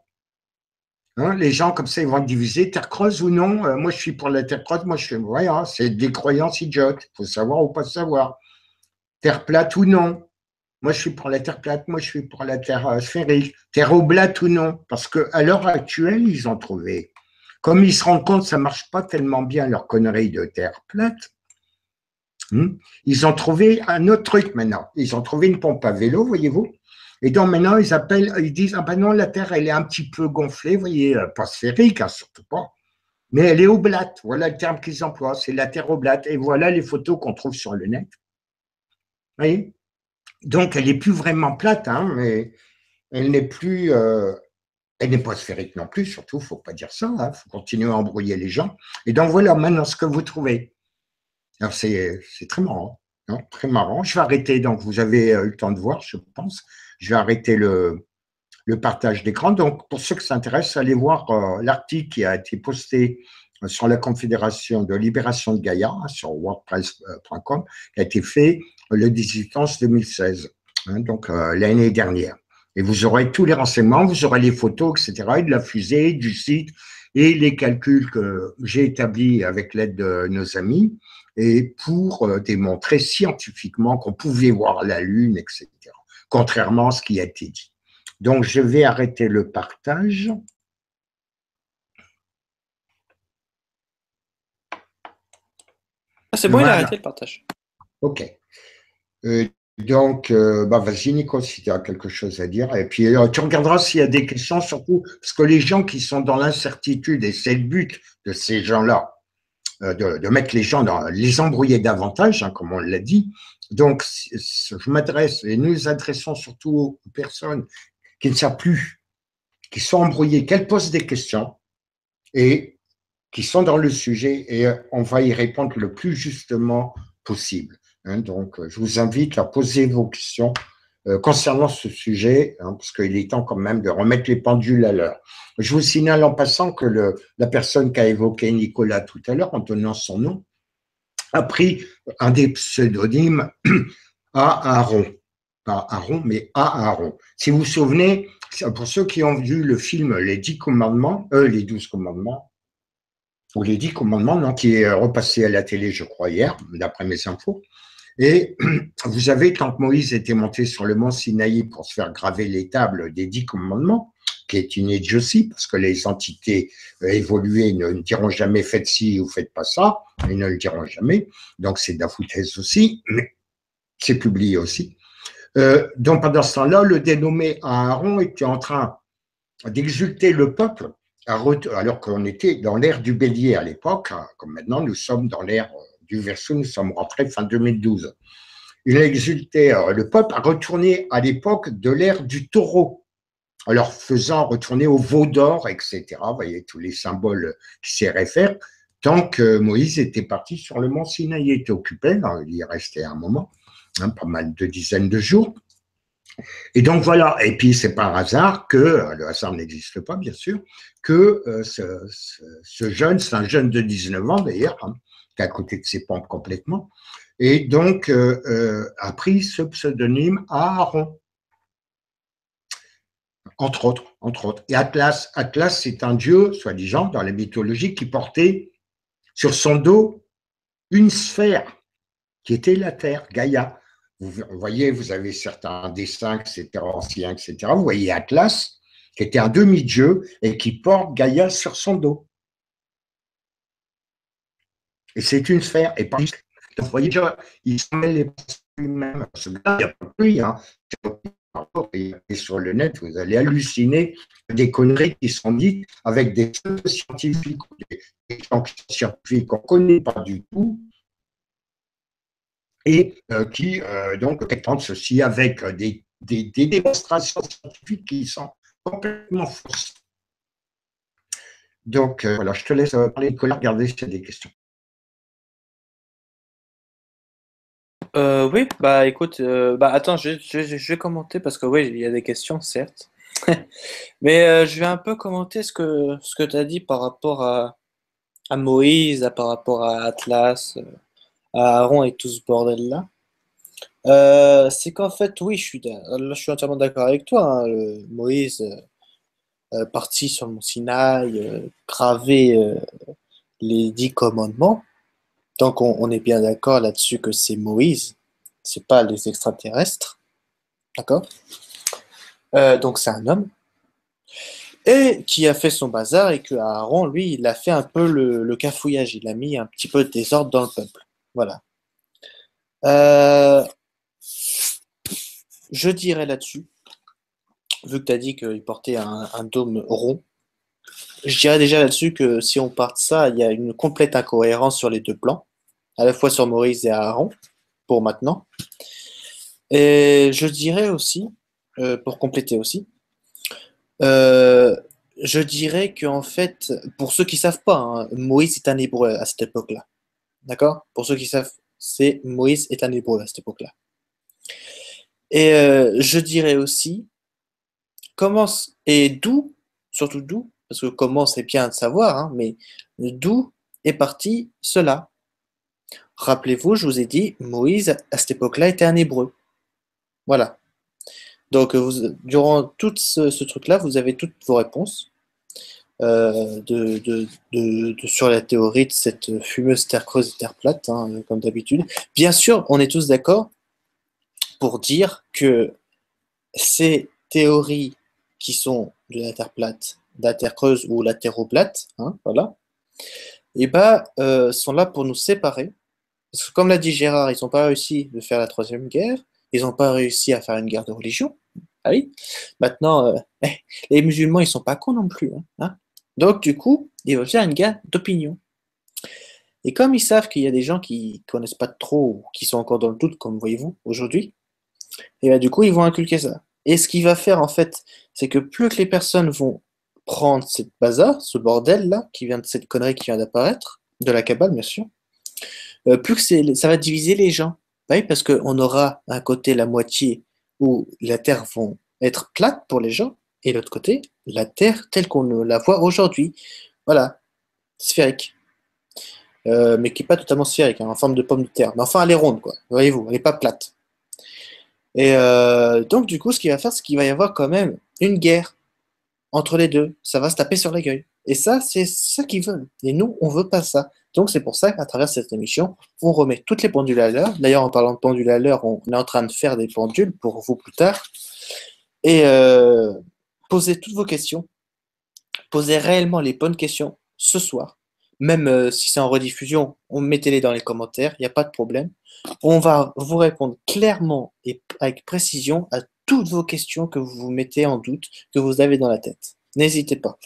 [SPEAKER 2] Hein, les gens, comme ça, ils vont diviser, terre creuse ou non. Moi, je suis pour la terre creuse, moi, je suis. Voilà, c'est des croyances idiotes. Il faut savoir ou pas savoir. Terre plate ou non. Moi, je suis pour la Terre plate, moi, je suis pour la Terre sphérique. Terre oblate ou non. Parce qu'à l'heure actuelle, ils ont trouvé. Comme ils se rendent compte que ça ne marche pas tellement bien, leur connerie de Terre plate, ils ont trouvé un autre truc maintenant. Ils ont trouvé une pompe à vélo, voyez-vous. Et donc maintenant, ils disent, ah ben non, la Terre, elle est un petit peu gonflée, vous voyez, pas sphérique, hein, surtout pas. Mais elle est oblate. Voilà le terme qu'ils emploient, c'est la Terre oblate. Et voilà les photos qu'on trouve sur le net. Vous voyez. Donc, elle n'est plus vraiment plate, hein, mais elle n'est pas sphérique non plus, surtout, il ne faut pas dire ça, il faut continuer à embrouiller les gens. Et donc, voilà maintenant ce que vous trouvez. Alors, c'est très marrant, hein, très marrant. Je vais arrêter, donc vous avez eu le temps de voir, je pense. Je vais arrêter le partage d'écran. Donc, pour ceux qui s'intéressent, allez voir l'article qui a été posté sur la Confédération de libération de Gaïa, sur wordpress.com, qui a été fait le 18/11/2016, hein, donc l'année dernière. Et vous aurez tous les renseignements, vous aurez les photos, etc., et de la fusée, du site, et les calculs que j'ai établis avec l'aide de nos amis, et pour démontrer scientifiquement qu'on pouvait voir la Lune, etc., contrairement à ce qui a été dit. Donc, je vais arrêter le partage.
[SPEAKER 1] Ah, c'est bon, il a arrêté
[SPEAKER 2] Voilà,
[SPEAKER 1] le partage.
[SPEAKER 2] ok. Donc, vas-y, Nico, si tu as quelque chose à dire. Et puis, tu regarderas s'il y a des questions, surtout parce que les gens qui sont dans l'incertitude, et c'est le but de ces gens-là, de mettre les gens dans, les embrouiller davantage, hein, comme on l'a dit. Donc, je m'adresse, et nous adressons surtout aux personnes qui ne savent plus, qui sont embrouillées, qu'elles posent des questions et qui sont dans le sujet, et on va y répondre le plus justement possible. Hein. Donc, je vous invite à poser vos questions concernant ce sujet, hein, parce qu'il est temps quand même de remettre les pendules à l'heure. Je vous signale en passant que la personne qu'a évoqué Nicolas tout à l'heure, en donnant son nom, a pris un des pseudonymes à Aaron. Pas Aaron, mais à Aaron. Si vous vous souvenez, pour ceux qui ont vu le film Les 10 commandements, les 12 commandements, ou les 10 commandements, non, qui est repassé à la télé, je crois, hier, d'après mes infos. Et vous avez, tant que Moïse était monté sur le mont Sinaï pour se faire graver les tables des 10 commandements, qui est une idiotie, parce que les entités évoluées ne diront jamais faites ci ou faites pas ça, ils ne le diront jamais. Donc c'est de la foutaise aussi, mais c'est publié aussi. Donc pendant ce temps-là, le dénommé Aaron était en train d'exulter le peuple, alors qu'on était dans l'ère du bélier à l'époque, hein, comme maintenant nous sommes dans l'ère du Verseau, nous sommes rentrés fin 2012. Il a exulté le peuple à retourner à l'époque de l'ère du taureau, en leur faisant retourner au veau d'or, etc. Vous voyez tous les symboles qui s'y réfèrent. Tant que Moïse était parti sur le mont Sinaï, il était occupé, il y restait un moment, hein, pas mal de dizaines de jours. Et donc voilà, et puis c'est par hasard que, le hasard n'existe pas bien sûr, que ce jeune, c'est un jeune de 19 ans d'ailleurs, hein, qui est à côté de ses pompes complètement, et donc a pris ce pseudonyme Aaron, entre autres, entre autres. Et Atlas, Atlas c'est un dieu, soi-disant, dans la mythologie, qui portait sur son dos une sphère, qui était la Terre, Gaïa. Vous voyez, vous avez certains dessins, etc., anciens, etc. Vous voyez Atlas, qui était un demi-dieu et qui porte Gaïa sur son dos. Et c'est une sphère. Et par vous voyez déjà, il se met les lui-même. Ce gars, il n'y a pas de lui. Hein. Et sur le net, vous allez halluciner des conneries qui sont dites avec des scientifiques, des gens scientifiques qu'on ne connaît pas du tout, et qui donc prétendent ceci avec des démonstrations scientifiques qui sont complètement fausses. Donc voilà, je te laisse parler, Nicolas, regarder s'il y a des questions.
[SPEAKER 1] Oui, bah écoute, bah attends, je vais commenter parce que oui, il y a des questions, certes. Mais je vais un peu commenter ce que tu as dit par rapport à Moïse, par rapport à Atlas, à Aaron et tout ce bordel-là. C'est qu'en fait, oui, là, je suis entièrement d'accord avec toi, hein. Moïse parti sur le mont Sinaï, gravé les 10 commandements. Donc on est bien d'accord là-dessus que c'est Moïse, c'est pas les extraterrestres, d'accord? Donc c'est un homme et qui a fait son bazar et que Aaron, lui, il a fait un peu le cafouillage, il a mis un petit peu de désordre dans le peuple. Voilà. Euh, je dirais là-dessus, vu que tu as dit qu'il portait un dôme rond, je dirais déjà là-dessus que si on part de ça, il y a une complète incohérence sur les deux plans, à la fois sur Moïse et Aaron, pour maintenant. Et je dirais aussi, pour compléter aussi, euh, je dirais qu'en fait, pour ceux qui savent pas, hein, Moïse est un hébreu à cette époque-là. D'accord? Pour ceux qui savent, c'est Moïse est un hébreu à cette époque-là. Et je dirais aussi, comment, et d'où, surtout d'où, parce que comment c'est bien de savoir, hein, mais d'où est parti cela? Rappelez-vous, je vous ai dit, Moïse à cette époque-là était un hébreu. Voilà. Donc, durant tout ce truc-là, vous avez toutes vos réponses sur la théorie de cette fumeuse terre creuse et terre plate, hein, comme d'habitude. Bien sûr, on est tous d'accord pour dire que ces théories qui sont de la terre plate, de la terre creuse ou la terre plate, hein, voilà, et ben, sont là pour nous séparer Parce que comme l'a dit Gérard, ils n'ont pas réussi de faire la troisième guerre, ils n'ont pas réussi à faire une guerre de religion. Ah oui. Maintenant, les musulmans, ils sont pas cons non plus, hein. Donc, du coup, ils veulent faire une guerre d'opinion. Et comme ils savent qu'il y a des gens qui connaissent pas trop, ou qui sont encore dans le doute, comme voyez-vous, aujourd'hui, et bien, du coup, ils vont inculquer ça. Et ce qu'il va faire, en fait, c'est que plus que les personnes vont prendre cette bazar, ce bordel-là, qui vient de cette connerie qui vient d'apparaître, de la Kabbale, bien sûr, plus que ça va diviser les gens. Bah oui, parce qu'on aura un côté la moitié où la Terre vont être plate pour les gens, et l'autre côté, la Terre telle qu'on la voit aujourd'hui. Voilà, sphérique. Mais qui n'est pas totalement sphérique, hein, en forme de pomme de terre. Mais enfin, elle est ronde, quoi. Voyez-vous, elle n'est pas plate. Et donc, du coup, ce qu'il va faire, c'est qu'il va y avoir quand même une guerre entre les deux. Ça va se taper sur la gueule. Et ça, c'est ça qu'ils veulent. Et nous, on veut pas ça. Donc, c'est pour ça qu'à travers cette émission, on remet toutes les pendules à l'heure. D'ailleurs, en parlant de pendules à l'heure, on est en train de faire des pendules pour vous plus tard. Et posez toutes vos questions. Posez réellement les bonnes questions ce soir. Même si c'est en rediffusion, mettez-les dans les commentaires, il n'y a pas de problème. On va vous répondre clairement et avec précision à toutes vos questions que vous vous mettez en doute, que vous avez dans la tête. N'hésitez pas.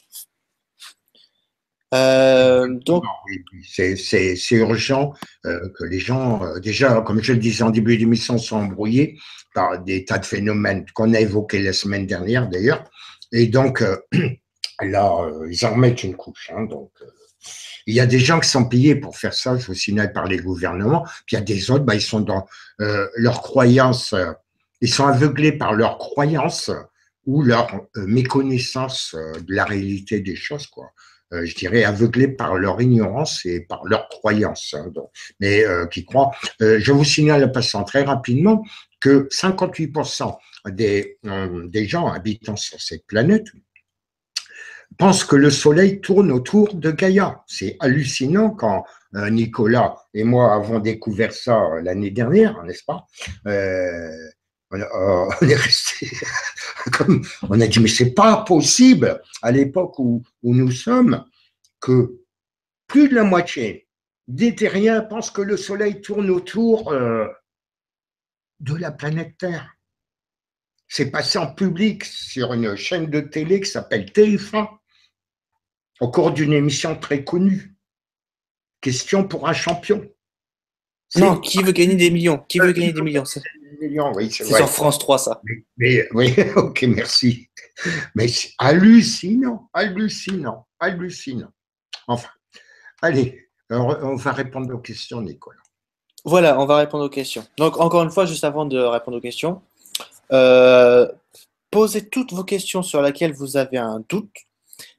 [SPEAKER 1] Donc,
[SPEAKER 2] Oui, oui, c'est urgent que les gens, déjà, comme je le disais en début d'émission, sont embrouillés par des tas de phénomènes qu'on a évoqués la semaine dernière d'ailleurs. Et donc, là, ils en remettent une couche. Hein, donc, il y a des gens qui sont payés pour faire ça, je vous signale, par les gouvernements. Puis il y a des autres, bah, ils sont dans leurs croyances, ils sont aveuglés par leurs croyances ou leur méconnaissance de la réalité des choses, quoi. Je dirais aveuglés par leur ignorance et par leurs croyances, hein, donc, mais qui croient. Je vous signale, passant très rapidement, que 58% des gens habitant sur cette planète pensent que le Soleil tourne autour de Gaïa. C'est hallucinant quand Nicolas et moi avons découvert ça l'année dernière, n'est-ce pas? On est resté comme on a dit, mais c'est pas possible à l'époque où nous sommes que plus de la moitié des terriens pensent que le Soleil tourne autour de la planète Terre. C'est passé en public sur une chaîne de télé qui s'appelle TF1 au cours d'une émission très connue. Question pour un champion.
[SPEAKER 1] non, qui veut gagner des millions? Qui veut gagner des millions?
[SPEAKER 2] Oui,
[SPEAKER 1] C'est sur France 3, ça.
[SPEAKER 2] Mais, oui, ok, merci. Mais c'est hallucinant, hallucinant, hallucinant. Enfin, allez, on va répondre aux questions, Nicolas.
[SPEAKER 1] Voilà, on va répondre aux questions. Donc, encore une fois, juste avant de répondre aux questions, euh, posez toutes vos questions sur lesquelles vous avez un doute.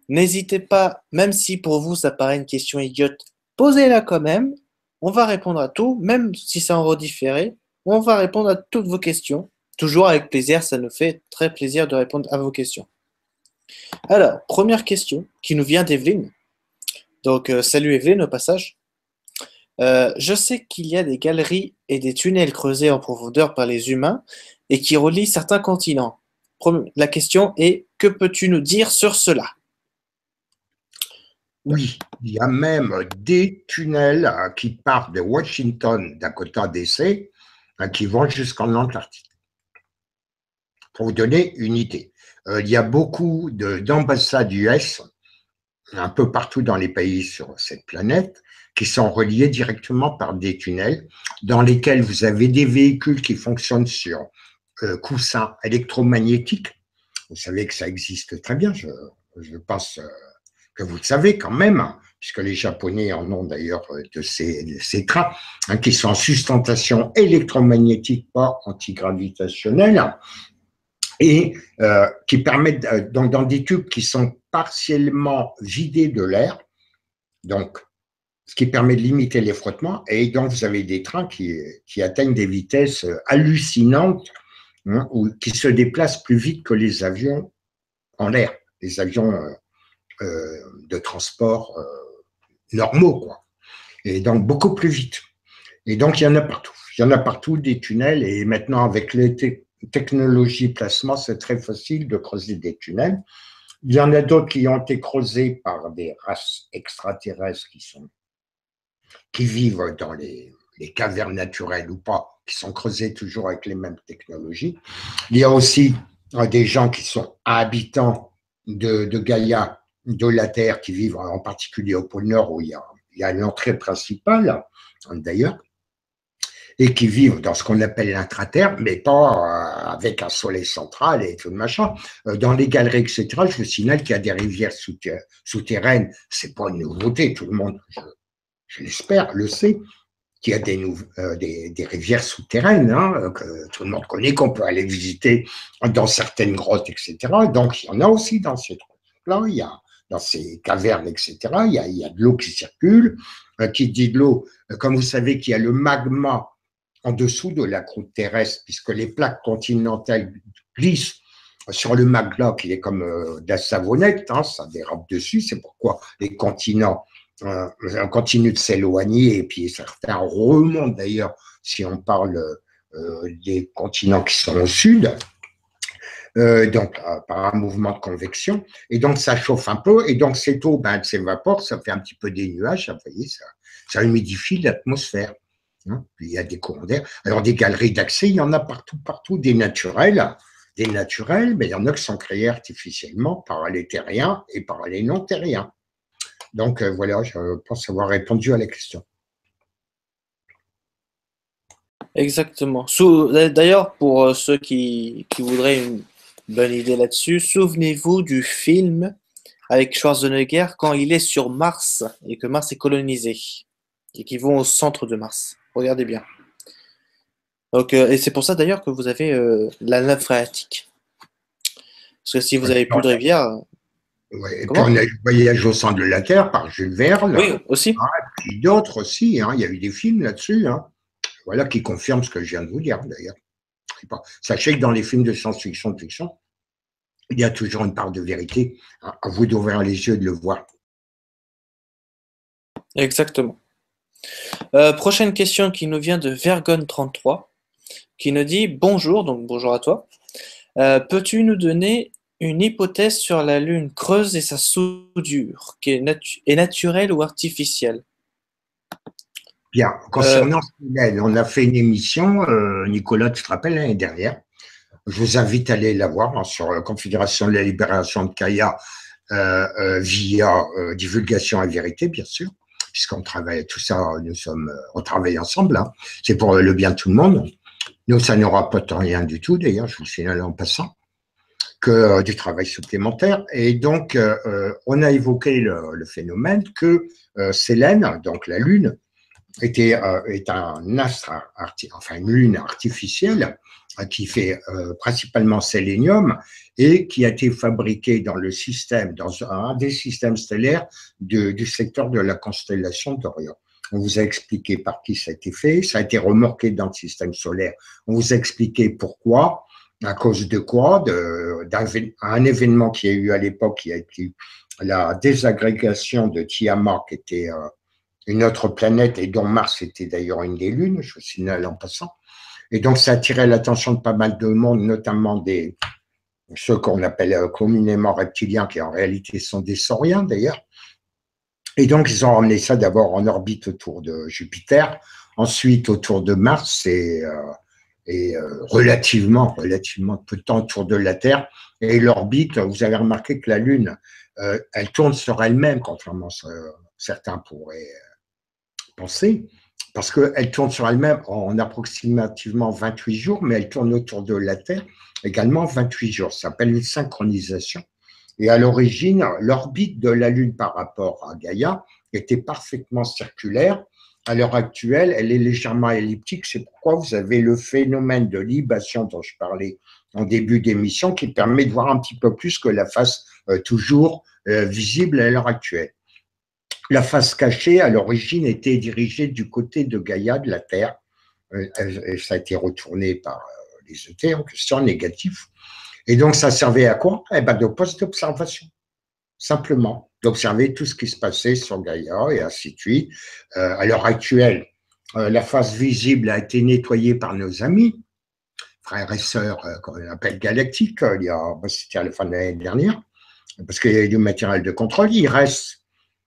[SPEAKER 1] N'hésitez pas, même si pour vous ça paraît une question idiote, posez-la quand même. On va répondre à tout, même si c'est en redifféré. On va répondre à toutes vos questions. Toujours avec plaisir, ça nous fait très plaisir de répondre à vos questions. Alors, première question qui nous vient d'Evelyne. Donc, salut Evelyne au passage. Je sais qu'il y a des galeries et des tunnels creusés en profondeur par les humains et qui relient certains continents. La question est, que peux-tu nous dire sur cela?
[SPEAKER 2] Oui, il y a même des tunnels qui partent de Washington, Dakota DC, qui vont jusqu'en Antarctique. Pour vous donner une idée, il y a beaucoup d'ambassades US, un peu partout dans les pays sur cette planète, qui sont reliés directement par des tunnels dans lesquels vous avez des véhicules qui fonctionnent sur coussins électromagnétiques. Vous savez que ça existe très bien, je pense que vous le savez quand même, puisque les Japonais en ont d'ailleurs de ces trains, hein, qui sont en sustentation électromagnétique, pas antigravitationnelle, et qui permettent, donc dans des tubes qui sont partiellement vidés de l'air, donc ce qui permet de limiter les frottements, et donc vous avez des trains qui atteignent des vitesses hallucinantes, hein, ou qui se déplacent plus vite que les avions en l'air, les avions de transport normaux, quoi. Et donc beaucoup plus vite. Et donc il y en a partout. Il y en a partout des tunnels, et maintenant avec les technologies plasma, c'est très facile de creuser des tunnels. Il y en a d'autres qui ont été creusés par des races extraterrestres qui vivent dans les cavernes naturelles ou pas, qui sont creusées toujours avec les mêmes technologies. Il y a aussi des gens qui sont habitants de Gaïa, de la Terre, qui vivent en particulier au pôle Nord, où il y a l'entrée principale, d'ailleurs, et qui vivent dans ce qu'on appelle l'intraterre, mais pas avec un soleil central et tout le machin. Dans les galeries, etc., je vous signale qu'il y a des rivières souterraines. C'est pas une nouveauté, tout le monde, je l'espère, le sait, qu'il y a des rivières souterraines, hein, que tout le monde connaît, qu'on peut aller visiter dans certaines grottes, etc. Donc, il y en a aussi dans ces trucs-là, il y a dans ces cavernes, etc. Il y a de l'eau qui circule. Qui dit de l'eau, comme vous savez qu'il y a le magma en dessous de la croûte terrestre, puisque les plaques continentales glissent sur le magma qui est comme de la savonnette, hein, ça dérape dessus, c'est pourquoi les continents continuent de s'éloigner et puis certains remontent d'ailleurs si on parle des continents qui sont au sud, donc par un mouvement de convection, et donc ça chauffe un peu, et donc cette eau, elle s'évapore, ça fait un petit peu des nuages, vous voyez, ça humidifie l'atmosphère. Hein, puis il y a des courants d'air. Alors des galeries d'accès, il y en a partout, des naturels, mais il y en a qui sont créés artificiellement par les terriens et par les non-terriens. Donc voilà, je pense avoir répondu à la question.
[SPEAKER 1] Exactement. D'ailleurs, pour ceux qui voudraient une bonne idée là-dessus, souvenez-vous du film avec Schwarzenegger quand il est sur Mars et que Mars est colonisé et qu'ils vont au centre de Mars. Regardez bien. Donc, et c'est pour ça d'ailleurs que vous avez la nappe phréatique. Parce que si vous n'avez plus de rivière.
[SPEAKER 2] Ouais, et puis on a eu le voyage au centre de la Terre par Jules Verne.
[SPEAKER 1] Oui, aussi.
[SPEAKER 2] Hein, et puis d'autres aussi. Hein, il y a eu des films là-dessus. Hein, voilà, qui confirment ce que je viens de vous dire d'ailleurs. Sachez que dans les films de science-fiction, de fiction, il y a toujours une part de vérité. Hein, à vous d'ouvrir les yeux et de le voir.
[SPEAKER 1] Exactement. Prochaine question qui nous vient de Vergon33, qui nous dit bonjour, donc bonjour à toi. Peux-tu nous donner une hypothèse sur la Lune creuse et sa soudure, qui est naturelle ou artificielle?
[SPEAKER 2] Bien, concernant Snellen, on a fait une émission, Nicolas, tu te rappelles, l'année dernière. Je vous invite à aller la voir hein, sur la Confédération de la Libération de Gaïa via Divulgation et Vérité, bien sûr, puisqu'on travaille, tout ça, on travaille ensemble. Hein. C'est pour le bien de tout le monde. Nous, ça n'aura pas de rien du tout, d'ailleurs, je vous le signale en passant, que du travail supplémentaire. Et donc, on a évoqué le phénomène que Célène, donc la Lune, est un astre, enfin une lune artificielle qui fait principalement sélénium et qui a été fabriquée dans le système, dans un des systèmes stellaires du secteur de la constellation d'Orion. On vous a expliqué par qui ça a été fait, ça a été remorqué dans le système solaire. On vous a expliqué pourquoi, à cause de quoi, d'un événement qui a eu à l'époque, qui a été la désagrégation de Tiamat, qui était une autre planète et dont Mars était d'ailleurs une des lunes, je vous signale en passant. Et donc, ça attirait l'attention de pas mal de monde, notamment ceux qu'on appelle communément reptiliens, qui en réalité sont des sauriens d'ailleurs. Et donc, ils ont ramené ça d'abord en orbite autour de Jupiter, ensuite autour de Mars et relativement peu de temps autour de la Terre. Et l'orbite, vous avez remarqué que la Lune, elle tourne sur elle-même, contrairement à certains pourraient penser, parce qu'elle tourne sur elle-même en approximativement 28 jours, mais elle tourne autour de la Terre également 28 jours. Ça s'appelle une synchronisation. Et à l'origine, l'orbite de la Lune par rapport à Gaïa était parfaitement circulaire. À l'heure actuelle, elle est légèrement elliptique. C'est pourquoi vous avez le phénomène de libation dont je parlais en début d'émission qui permet de voir un petit peu plus que la face toujours visible à l'heure actuelle. La face cachée, à l'origine, était dirigée du côté de Gaïa, de la Terre. Et ça a été retourné par les ET en question, négatif. Et donc, ça servait à quoi? Eh bien, de poste d'observation, simplement, d'observer tout ce qui se passait sur Gaïa et ainsi de suite. À l'heure actuelle, la face visible a été nettoyée par nos amis, frères et sœurs, qu'on appelle galactiques, c'était à la fin de l'année dernière, parce qu'il y a eu du matériel de contrôle. Il reste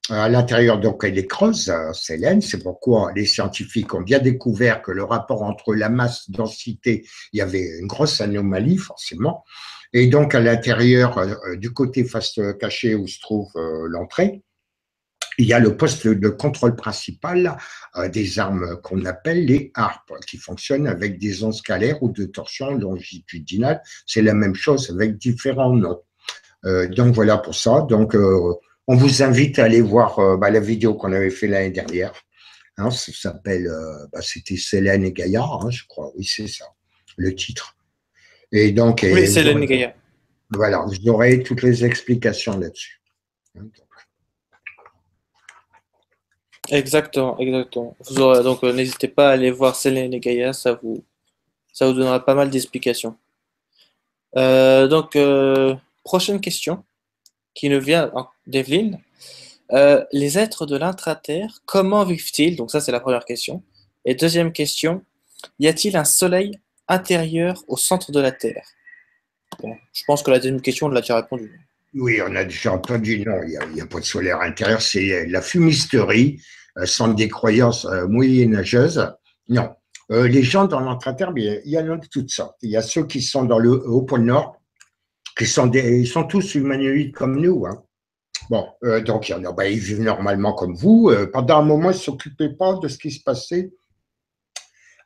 [SPEAKER 2] À l'intérieur, donc, elle est creuse, Sélène. C'est pourquoi les scientifiques ont bien découvert que le rapport entre la masse et densité, il y avait une grosse anomalie, forcément. Et donc, à l'intérieur, du côté face cachée où se trouve l'entrée, il y a le poste de contrôle principal des armes qu'on appelle les harpes, qui fonctionnent avec des ondes scalaires ou de torsion longitudinale. C'est la même chose avec différents noms. Donc voilà pour ça. Donc on vous invite à aller voir la vidéo qu'on avait fait l'année dernière. Hein, ça s'appelle, c'était Célène et Gaillard, hein, je crois. Oui, c'est ça, le titre. Et donc,
[SPEAKER 1] Oui,
[SPEAKER 2] et
[SPEAKER 1] c'est
[SPEAKER 2] vous
[SPEAKER 1] le
[SPEAKER 2] aurez,
[SPEAKER 1] Gaïa.
[SPEAKER 2] voilà, vous aurez toutes les explications là-dessus.
[SPEAKER 1] Exactement, exactement. Vous aurez, donc n'hésitez pas à aller voir Selene et Gaïa, ça vous donnera pas mal d'explications. Donc, prochaine question qui nous vient d'Evelyne. Les êtres de l'intraterre, comment vivent-ils? Donc ça, c'est la première question. Et deuxième question, y a-t-il un soleil intérieur au centre de la Terre? Bon, je pense que la deuxième question, on l'a déjà répondu.
[SPEAKER 2] Oui, on a déjà entendu, non, il y a pas de solaire intérieur, c'est la fumisterie, sans des croyances moyenâgeuses. Non. Les gens dans l'entre-terre, il y en a de toutes sortes. Il y a ceux qui sont dans le au pôle Nord, ils sont tous humanoïdes comme nous. Hein. Bon, donc il y en a, ils vivent normalement comme vous. Pendant un moment, ils ne s'occupaient pas de ce qui se passait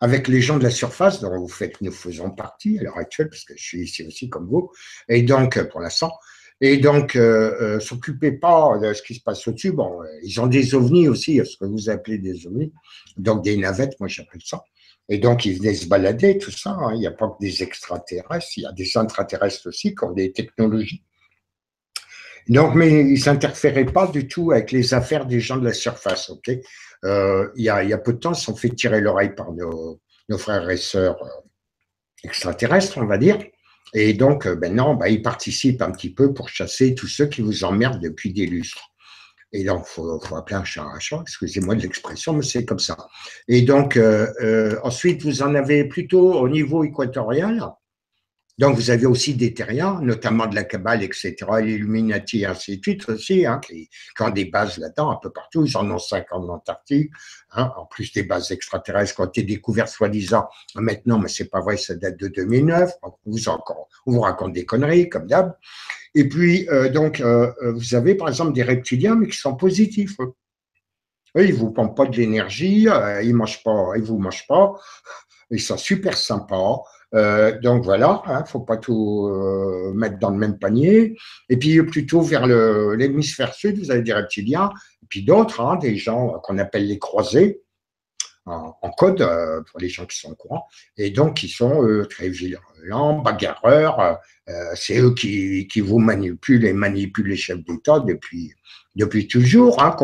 [SPEAKER 2] avec les gens de la surface, dont vous faites, nous faisons partie à l'heure actuelle, parce que je suis ici aussi comme vous, et donc pour l'instant, et donc s'occupaient pas de ce qui se passe au-dessus. Bon, ils ont des ovnis aussi, ce que vous appelez des ovnis, donc des navettes, moi j'appelle ça. Et donc ils venaient se balader, tout ça. Hein. Il n'y a pas que des extraterrestres, il y a des intraterrestres aussi qui ont des technologies. Donc, mais ils s'interféraient pas du tout avec les affaires des gens de la surface, ok. Il y a peu de temps, ils se sont fait tirer l'oreille par nos frères et sœurs extraterrestres, on va dire. Et donc, maintenant, ils participent un petit peu pour chasser tous ceux qui vous emmerdent depuis des lustres. Et donc, faut appeler un chat, excusez-moi de l'expression, mais c'est comme ça. Et donc, ensuite, vous en avez plutôt au niveau équatorial. Donc, vous avez aussi des terriens, notamment de la Kabbale, etc., l'Illuminati, et ainsi de suite aussi, hein, qui ont des bases là-dedans, un peu partout. Ils en ont 5 en Antarctique, hein, en plus des bases extraterrestres qui ont été découvertes soi-disant maintenant, mais c'est pas vrai, ça date de 2009. On vous raconte des conneries, comme d'hab. Et puis, vous avez par exemple des reptiliens, mais qui sont positifs. Eux, ils vous pompent pas de l'énergie, ils vous mangent pas, ils sont super sympas. Donc voilà, hein, faut pas tout mettre dans le même panier. Et puis plutôt vers l'hémisphère sud, vous avez des reptiliens, et puis d'autres, hein, des gens qu'on appelle les croisés, en code pour les gens qui sont au courant, et donc ils sont très violents, bagarreurs. C'est eux qui vous manipulent et manipulent les chefs d'État depuis toujours, hein,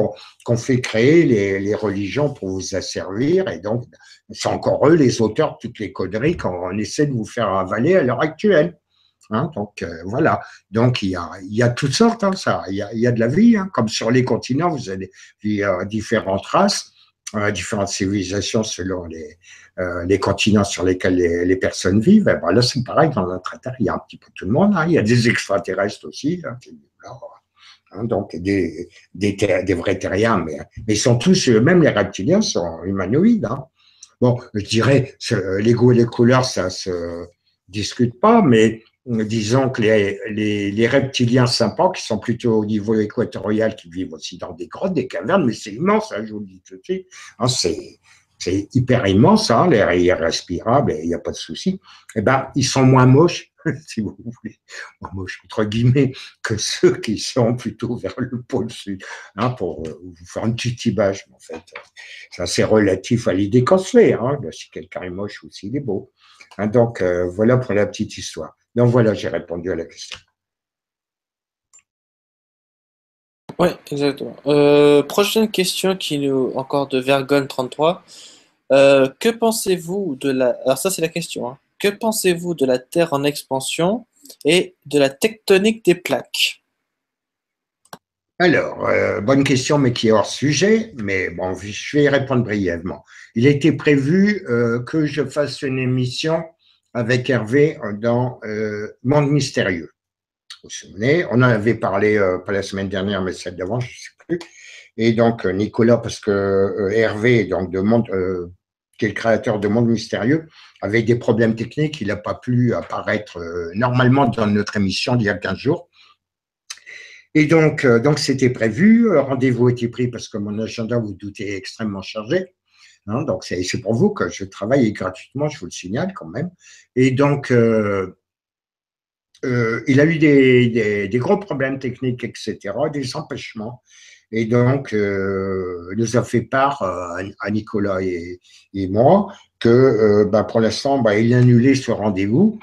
[SPEAKER 2] qu'on fait créer les religions pour vous asservir, et donc c'est encore eux les auteurs de toutes les conneries qu'on essaie de vous faire avaler à l'heure actuelle. Hein, donc voilà, donc il y a toutes sortes, hein, ça. Il y a de la vie, hein. Comme sur les continents, vous avez différentes races, différentes civilisations selon les continents sur lesquels les personnes vivent. Et ben là, c'est pareil, dans notre terre, il y a un petit peu tout le monde. Hein. Il y a des extraterrestres aussi, hein, hein, donc des vrais terriens, mais ils sont tous, même les reptiliens sont humanoïdes. Hein. Bon, je dirais, les goûts et les couleurs, ça se discute pas, mais disons que les reptiliens sympas, qui sont plutôt au niveau équatorial, qui vivent aussi dans des grottes, des cavernes, mais c'est immense, hein, je vous le dis tout de suite, hein, c'est hyper immense, hein, l'air est irrespirable, il n'y a pas de souci. Eh ben, ils sont moins moches, si vous voulez, moins moches entre guillemets, que ceux qui sont plutôt vers le pôle sud, hein, pour vous faire un petit image, en fait. Ça, c'est relatif à l'idée qu'on se fait, hein, si quelqu'un est moche ou s'il est beau. Hein, donc, voilà pour la petite histoire. Donc, voilà, j'ai répondu à la question.
[SPEAKER 1] Oui, exactement. Prochaine question encore de Vergone 33. Que pensez-vous de la... Alors ça, c'est la question. Hein. Que pensez-vous de la Terre en expansion et de la tectonique des plaques?
[SPEAKER 2] Alors, bonne question, mais qui est hors sujet, mais bon, je vais y répondre brièvement. Il était prévu que je fasse une émission avec Hervé dans Monde Mystérieux. Vous vous souvenez, on en avait parlé pas la semaine dernière, mais celle d'avant, je ne sais plus. Et donc, Nicolas, parce que Hervé, donc, qui est le créateur de Monde Mystérieux, avait des problèmes techniques. Il n'a pas pu apparaître normalement dans notre émission d'il y a 15 jours. Et donc c'était prévu. Rendez-vous était pris parce que mon agenda, vous doutez, est extrêmement chargé. Hein, donc, c'est pour vous que je travaille gratuitement, je vous le signale quand même. Et donc, il a eu des gros problèmes techniques, etc., des empêchements. Et donc, il nous a fait part à Nicolas et moi que pour l'instant, il a annulé ce rendez-vous.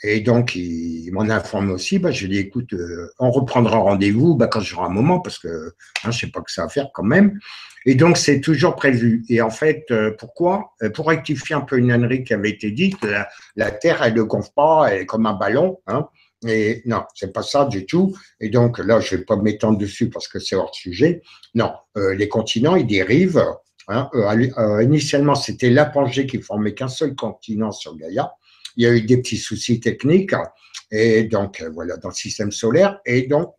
[SPEAKER 2] Et donc, il m'en a informé aussi. Je lui ai dit, écoute, on reprendra rendez-vous quand j'aurai un moment, parce que je ne sais pas que ça à faire quand même. Et donc, c'est toujours prévu. Et en fait, pourquoi? Pour rectifier un peu une ânerie qui avait été dite, la Terre, elle ne gonfle pas, elle est comme un ballon. Hein. Et non, c'est pas ça du tout. Et donc, là, je ne vais pas m'étendre dessus parce que c'est hors sujet. Non, les continents, ils dérivent. Hein. Initialement, c'était la Pangée qui formait qu'un seul continent sur Gaïa. Il y a eu des petits soucis techniques, et donc voilà, dans le système solaire, et donc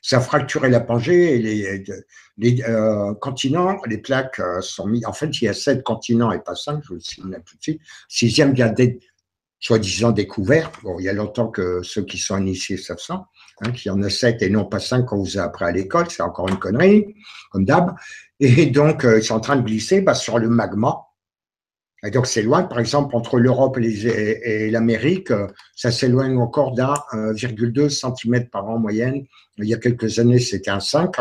[SPEAKER 2] ça a fracturé la Pangée, et les continents, les plaques sont mis. En fait, il y a 7 continents et pas 5, je vous le signale tout de suite. 6e vient d'être soi-disant découvert. Bon, il y a longtemps que ceux qui sont initiés savent ça, qu'il y en a 7 et non pas 5 qu'on vous a appris à l'école, c'est encore une connerie, comme d'hab. Et donc, ils sont en train de glisser sur le magma. Et donc, c'est loin, par exemple, entre l'Europe et l'Amérique, ça s'éloigne encore d'1,2 cm par an en moyenne. Il y a quelques années, c'était un 5.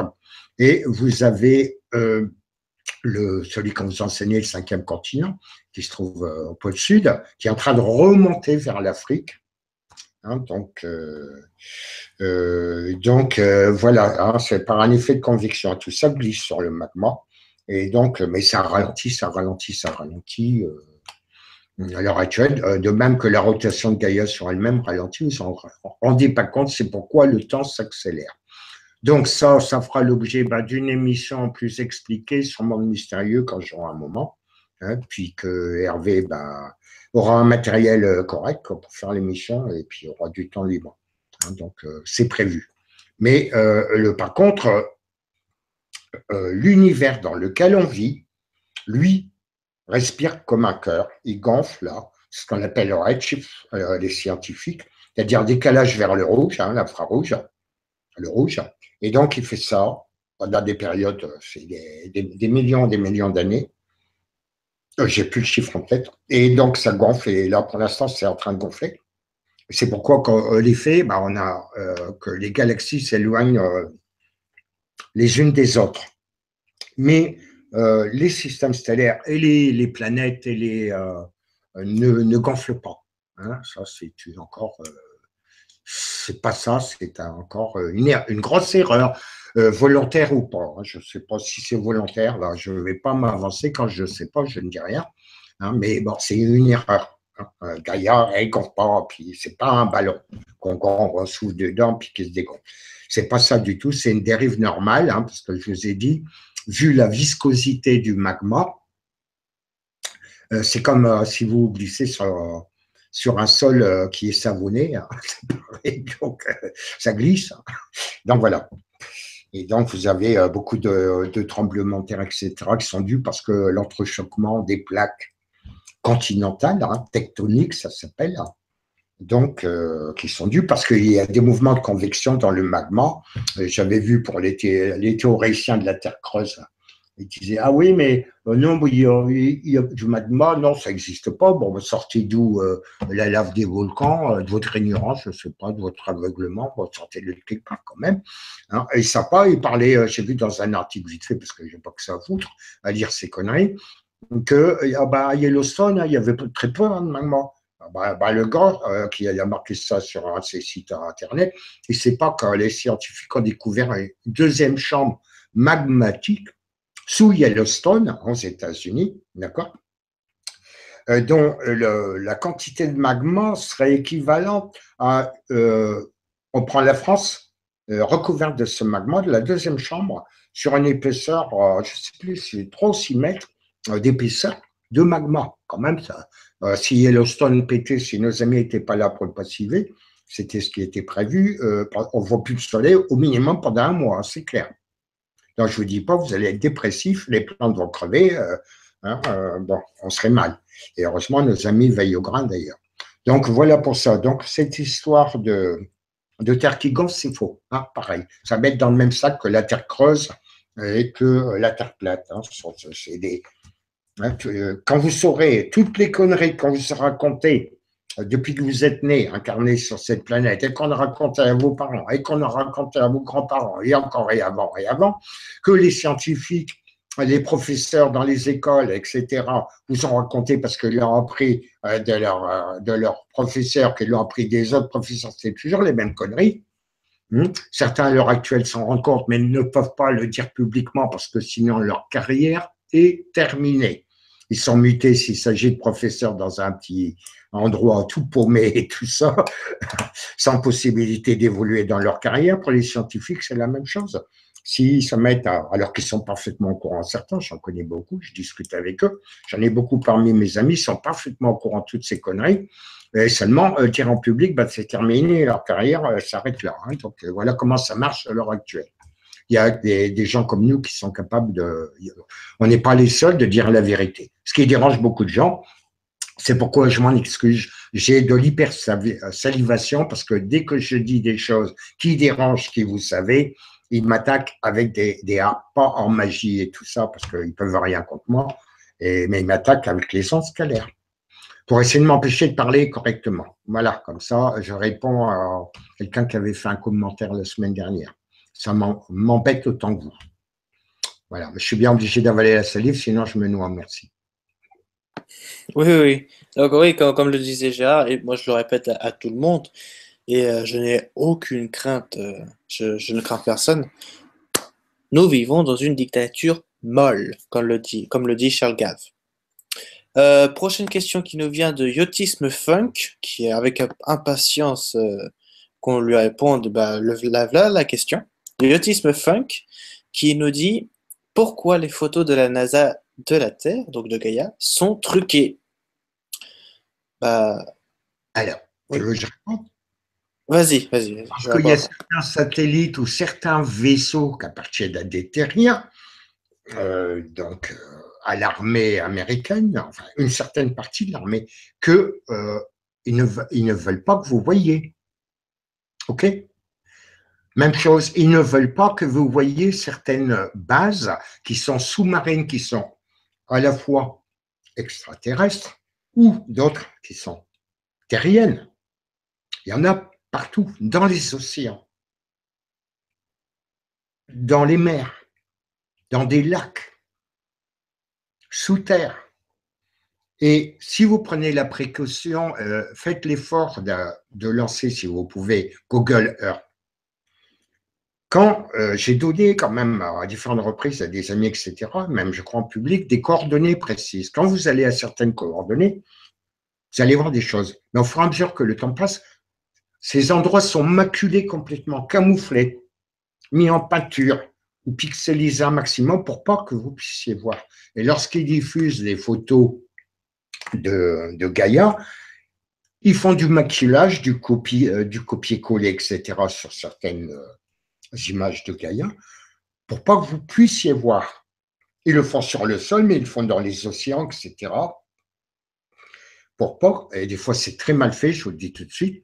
[SPEAKER 2] Et vous avez celui qu'on vous enseignait, le 5e continent, qui se trouve au pôle sud, qui est en train de remonter vers l'Afrique. Hein, donc, voilà, hein, c'est par un effet de convection. Tout ça glisse sur le magma. Et donc, mais ça ralentit, ça ralentit, ça ralentit. À l'heure actuelle, de même que la rotation de Gaïa sur elle-même ralentit, vous ne vous rendez pas compte, c'est pourquoi le temps s'accélère. Donc ça fera l'objet d'une émission plus expliquée sur Monde Mystérieux quand j'aurai un moment, hein, puis que Hervé aura un matériel correct pour faire l'émission, et puis il aura du temps libre. Hein, donc c'est prévu. Mais par contre, l'univers dans lequel on vit, lui, respire comme un cœur, il gonfle là, ce qu'on appelle le redshift, les scientifiques, c'est-à-dire décalage vers le rouge, l'infrarouge, le rouge, et donc il fait ça pendant des périodes, c'est des millions d'années, j'ai plus le chiffre en tête, et donc ça gonfle, et là pour l'instant c'est en train de gonfler. C'est pourquoi l'effet, on a que les galaxies s'éloignent les unes des autres. Mais les systèmes stellaires et les planètes et ne gonflent pas. Hein. Ça, c'est encore. C'est pas ça, c'est encore une grosse erreur, volontaire ou pas. Hein. Je ne sais pas si c'est volontaire. Là, je ne vais pas m'avancer quand je ne sais pas, je ne dis rien. Hein, mais bon, c'est une erreur. Hein. Gaïa, elle ne gonfle pas, puis c'est pas un ballon qu'on souffle dedans puis qui se dégonfle. C'est pas ça du tout, c'est une dérive normale, hein, parce que je vous ai dit, vu la viscosité du magma, c'est comme si vous glissez sur un sol qui est savonné, hein, donc ça glisse. Donc voilà. Et donc vous avez beaucoup de tremblements de terre, etc., qui sont dus parce que l'entrechoquement des plaques continentales, hein, tectoniques, ça s'appelle, donc qui sont dus parce qu'il y a des mouvements de convection dans le magma. J'avais vu pour les théoriciens de la Terre creuse, ils disaient ah oui mais non il y a du magma, non ça n'existe pas. Bon, sortez d'où la lave des volcans, de votre ignorance, je ne sais pas, de votre aveuglement, sortez-le quelque part quand même. Hein. Et ça pas, il parlait, j'ai vu dans un article vite fait parce que je n'ai pas que ça à foutre à lire ces conneries, que à Yellowstone il y avait très peu de magma. Le gars qui a marqué ça sur un de ses sites internet, il ne sait pas que les scientifiques ont découvert une deuxième chambre magmatique sous Yellowstone, aux États-Unis, d'accord, dont la quantité de magma serait équivalente à, on prend la France, recouverte de ce magma, de la deuxième chambre, sur une épaisseur, je ne sais plus, c'est 3 ou 6 mètres d'épaisseur de magma, quand même, ça. Si Yellowstone pétait, si nos amis n'étaient pas là pour le passiver, c'était ce qui était prévu, on ne voit plus le soleil au minimum pendant un mois, c'est clair. Donc, je ne vous dis pas, vous allez être dépressif, les plantes vont crever, bon, on serait mal. Et heureusement, nos amis veillent au grain d'ailleurs. Donc, voilà pour ça. Donc, cette histoire de terre qui gonfle, c'est faux. Hein, pareil. Ça va être dans le même sac que la terre creuse et que la terre plate. Hein. C'est des, hein, quand vous saurez toutes les conneries qu'on vous a racontées depuis que vous êtes né, incarné sur cette planète, et qu'on a raconté à vos parents, et qu'on a raconté à vos grands-parents, et encore et avant, que les scientifiques, les professeurs dans les écoles, etc., vous ont raconté parce qu'ils l'ont appris de leurs professeurs, qu'ils l'ont appris des autres professeurs, c'est toujours les mêmes conneries. Certains, à l'heure actuelle, s'en rendent compte, mais ne peuvent pas le dire publiquement parce que sinon leur carrière est terminée. Ils sont mutés s'il s'agit de professeurs dans un petit endroit tout paumé et tout ça, sans possibilité d'évoluer dans leur carrière. Pour les scientifiques, c'est la même chose. S'ils se mettent à, alors qu'ils sont parfaitement au courant, certains, j'en connais beaucoup, je discute avec eux, j'en ai beaucoup parmi mes amis, sont parfaitement au courant de toutes ces conneries. Et seulement, dire en public, bah, c'est terminé, leur carrière s'arrête là. Hein. Donc, voilà comment ça marche à l'heure actuelle. Il y a des gens comme nous qui sont capables de… On n'est pas les seuls de dire la vérité. Ce qui dérange beaucoup de gens, c'est pourquoi je m'en excuse. J'ai de l'hypersalivation parce que dès que je dis des choses qui dérangent, qui vous savez, ils m'attaquent avec des A, pas en magie et tout ça, parce qu'ils ne peuvent rien contre moi, mais ils m'attaquent avec les sens scalaires pour essayer de m'empêcher de parler correctement. Voilà, comme ça, je réponds à quelqu'un qui avait fait un commentaire la semaine dernière. Ça m'embête autant que vous. Voilà, mais je suis bien obligé d'avaler la salive, sinon je me noie, merci.
[SPEAKER 1] Oui, oui, oui. Donc oui, comme le disait Gérard, et moi je le répète à tout le monde, et je n'ai aucune crainte, je ne crains personne. Nous vivons dans une dictature molle, comme le dit Charles Gave. Prochaine question qui nous vient de Yotisme Funk, qui est avec impatience qu'on lui réponde, bah, la question. De Yotisme Funk, qui nous dit pourquoi les photos de la NASA de la Terre, donc de Gaïa, sont truquées. Bah,
[SPEAKER 2] Alors, tu
[SPEAKER 1] oui.
[SPEAKER 2] veux que je réponde?
[SPEAKER 1] Vas-y,
[SPEAKER 2] Parce
[SPEAKER 1] je
[SPEAKER 2] qu'il y a
[SPEAKER 1] réponds.
[SPEAKER 2] certains satellites ou certains vaisseaux qui appartiennent à des terriens, donc à l'armée américaine, enfin une certaine partie de l'armée, que ils ne veulent pas que vous voyez. OK? Même chose, ils ne veulent pas que vous voyez certaines bases qui sont sous-marines, qui sont à la fois extraterrestres ou d'autres qui sont terriennes. Il y en a partout, dans les océans, dans les mers, dans des lacs, sous terre. Et si vous prenez la précaution, faites l'effort de lancer, si vous pouvez, Google Earth. Quand j'ai donné quand même à différentes reprises à des amis, etc., même je crois en public, des coordonnées précises. Quand vous allez à certaines coordonnées, vous allez voir des choses. Mais au fur et à mesure que le temps passe, ces endroits sont maculés complètement, camouflés, mis en peinture ou pixelisés un maximum pour pas que vous puissiez voir. Et lorsqu'ils diffusent des photos de Gaïa, ils font du maquillage, du copier-coller, etc. sur certaines images de Gaïa pour pas que vous puissiez voir. Ils le font sur le sol, mais ils le font dans les océans, etc. Pour pas, et des fois c'est très mal fait, je vous le dis tout de suite.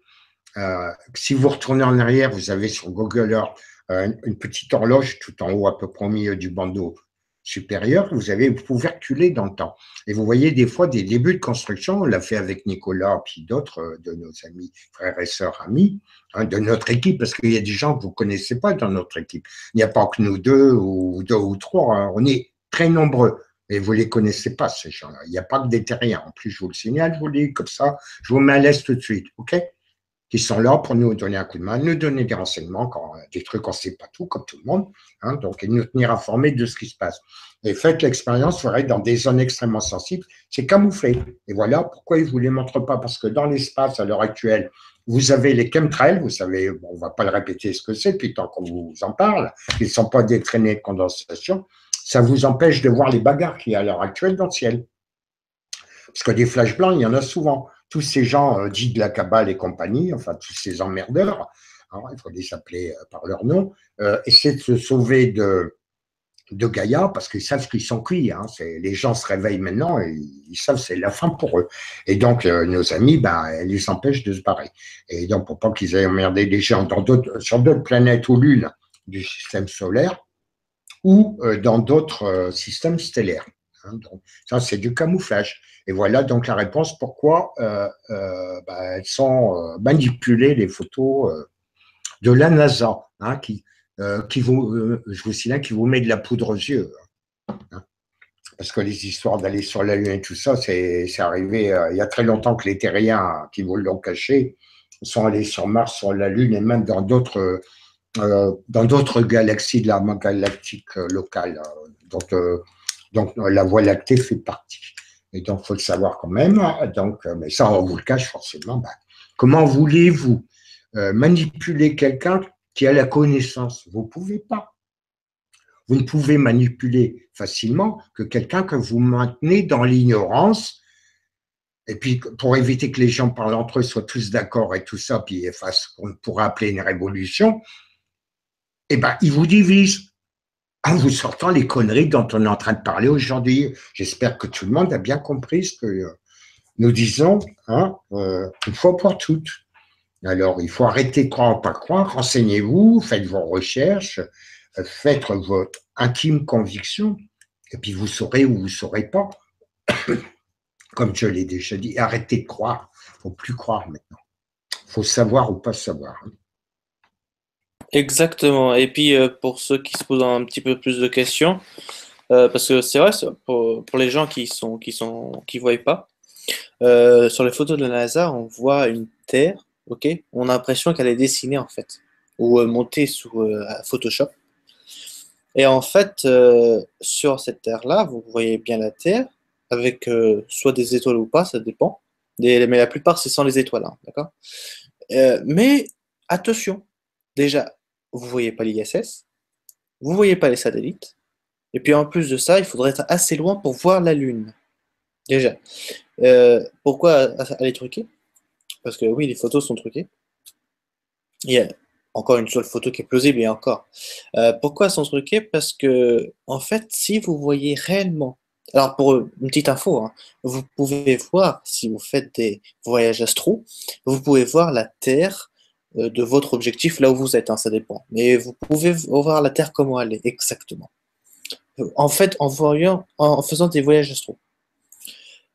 [SPEAKER 2] Si vous retournez en arrière, vous avez sur Google Earth une petite horloge tout en haut, à peu près au milieu du bandeau supérieur. Vous pouvez reculer dans le temps. Et vous voyez des fois des débuts de construction. On l'a fait avec Nicolas, puis d'autres de nos amis, frères et sœurs, amis, hein, de notre équipe, parce qu'il y a des gens que vous ne connaissez pas dans notre équipe. Il n'y a pas que nous deux ou trois. Hein. On est très nombreux. Et vous ne les connaissez pas, ces gens-là. Il n'y a pas que des terriens. En plus, je vous le signale, je vous le dis comme ça, je vous mets à l'aise tout de suite. OK? Qui sont là pour nous donner un coup de main, nous donner des renseignements, quand, des trucs, on ne sait pas tout, comme tout le monde, hein, donc et nous tenir informés de ce qui se passe. Et faites l'expérience, vous dans des zones extrêmement sensibles, c'est camouflé. Et voilà pourquoi ils ne vous les montrent pas, parce que dans l'espace, à l'heure actuelle, vous avez les chemtrails, vous savez, bon, on ne va pas le répéter ce que c'est, depuis tant qu'on vous en parle, ils ne sont pas des traînées de condensation, ça vous empêche de voir les bagarres qu'il y a à l'heure actuelle dans le ciel. Parce que des flashs blancs, il y en a souvent. Tous ces gens dits de la cabale et compagnie, enfin tous ces emmerdeurs, hein, il faut les appeler par leur nom, essaient de se sauver de Gaïa, parce qu'ils savent qu'ils sont cuits. Hein. Les gens se réveillent maintenant et ils savent que c'est la fin pour eux. Et donc, nos amis, elles les empêchent de se barrer. Et donc, pour pas qu'ils aient emmerdé les gens sur d'autres planètes ou lunes du système solaire ou dans d'autres systèmes stellaires. Hein. Donc, ça, c'est du camouflage. Et voilà donc la réponse pourquoi elles sont manipulées, les photos de la NASA, hein, je vous signale, qui vous met de la poudre aux yeux. Hein. Parce que les histoires d'aller sur la Lune et tout ça, c'est arrivé il y a très longtemps que les terriens qui vous l'ont caché sont allés sur Mars, sur la Lune et même dans d'autres galaxies de l'arme galactique locale. Donc, la Voie lactée fait partie. Et donc, il faut le savoir quand même. Donc, mais ça, on vous le cache forcément. Comment voulez-vous manipuler quelqu'un qui a la connaissance? Vous ne pouvez pas. Vous ne pouvez manipuler facilement que quelqu'un que vous maintenez dans l'ignorance. Et puis, pour éviter que les gens parlent entre eux, soient tous d'accord et tout ça, puis fassent ce qu'on pourrait appeler une révolution, ils vous divisent en vous sortant les conneries dont on est en train de parler aujourd'hui. J'espère que tout le monde a bien compris ce que nous disons, hein, une fois pour toutes. Alors, il faut arrêter de croire, pas croire, renseignez-vous, faites vos recherches, faites votre intime conviction, et puis vous saurez ou vous ne saurez pas. Comme je l'ai déjà dit, arrêtez de croire. Il ne faut plus croire maintenant. Il faut savoir ou pas savoir.
[SPEAKER 1] Exactement. Et puis pour ceux qui se posent un petit peu plus de questions, parce que c'est vrai, pour les gens qui voient pas, sur les photos de la NASA, on voit une Terre, ok? On a l'impression qu'elle est dessinée en fait, ou montée sous Photoshop. Et en fait, sur cette Terre-là, vous voyez bien la Terre, avec soit des étoiles ou pas, ça dépend. Mais la plupart, c'est sans les étoiles, hein, d'accord? Mais attention, déjà, vous voyez pas l'ISS, vous voyez pas les satellites, et puis en plus de ça, il faudrait être assez loin pour voir la Lune. Déjà. Pourquoi elle est truquée? Parce que oui, les photos sont truquées. Il y a encore une seule photo qui est plausible et encore. Pourquoi elles sont truquées? Parce que, en fait, si vous voyez réellement, alors pour une petite info, hein, vous pouvez voir, si vous faites des voyages astro, vous pouvez voir la Terre de votre objectif là où vous êtes, hein, ça dépend. Mais vous pouvez voir la Terre comment elle est exactement. En fait, en faisant des voyages astro.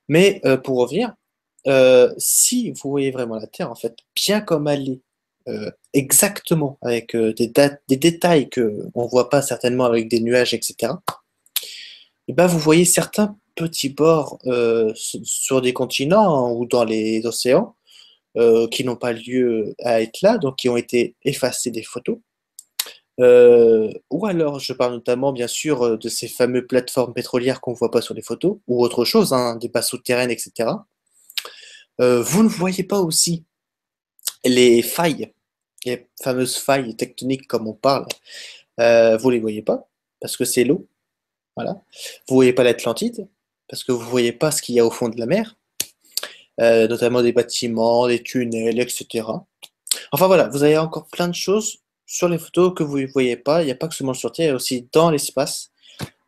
[SPEAKER 1] Mais pour revenir, si vous voyez vraiment la Terre, en fait, bien comme elle est, exactement, avec des détails qu'on ne voit pas certainement avec des nuages, etc., et ben, vous voyez certains petits bords sur des continents, hein, ou dans les océans qui n'ont pas lieu à être là, donc qui ont été effacés des photos. Ou alors, je parle notamment, bien sûr, de ces fameuses plateformes pétrolières qu'on ne voit pas sur les photos, ou autre chose, hein, des bases souterraines, etc. Vous ne voyez pas aussi les failles, les fameuses failles tectoniques comme on parle. Vous les voyez pas parce que c'est l'eau. Voilà. Vous voyez pas l'Atlantide parce que vous voyez pas ce qu'il y a au fond de la mer, notamment des bâtiments, des tunnels, etc. Enfin voilà, vous avez encore plein de choses sur les photos que vous ne voyez pas. Il n'y a pas que seulement sur Terre, il y a aussi dans l'espace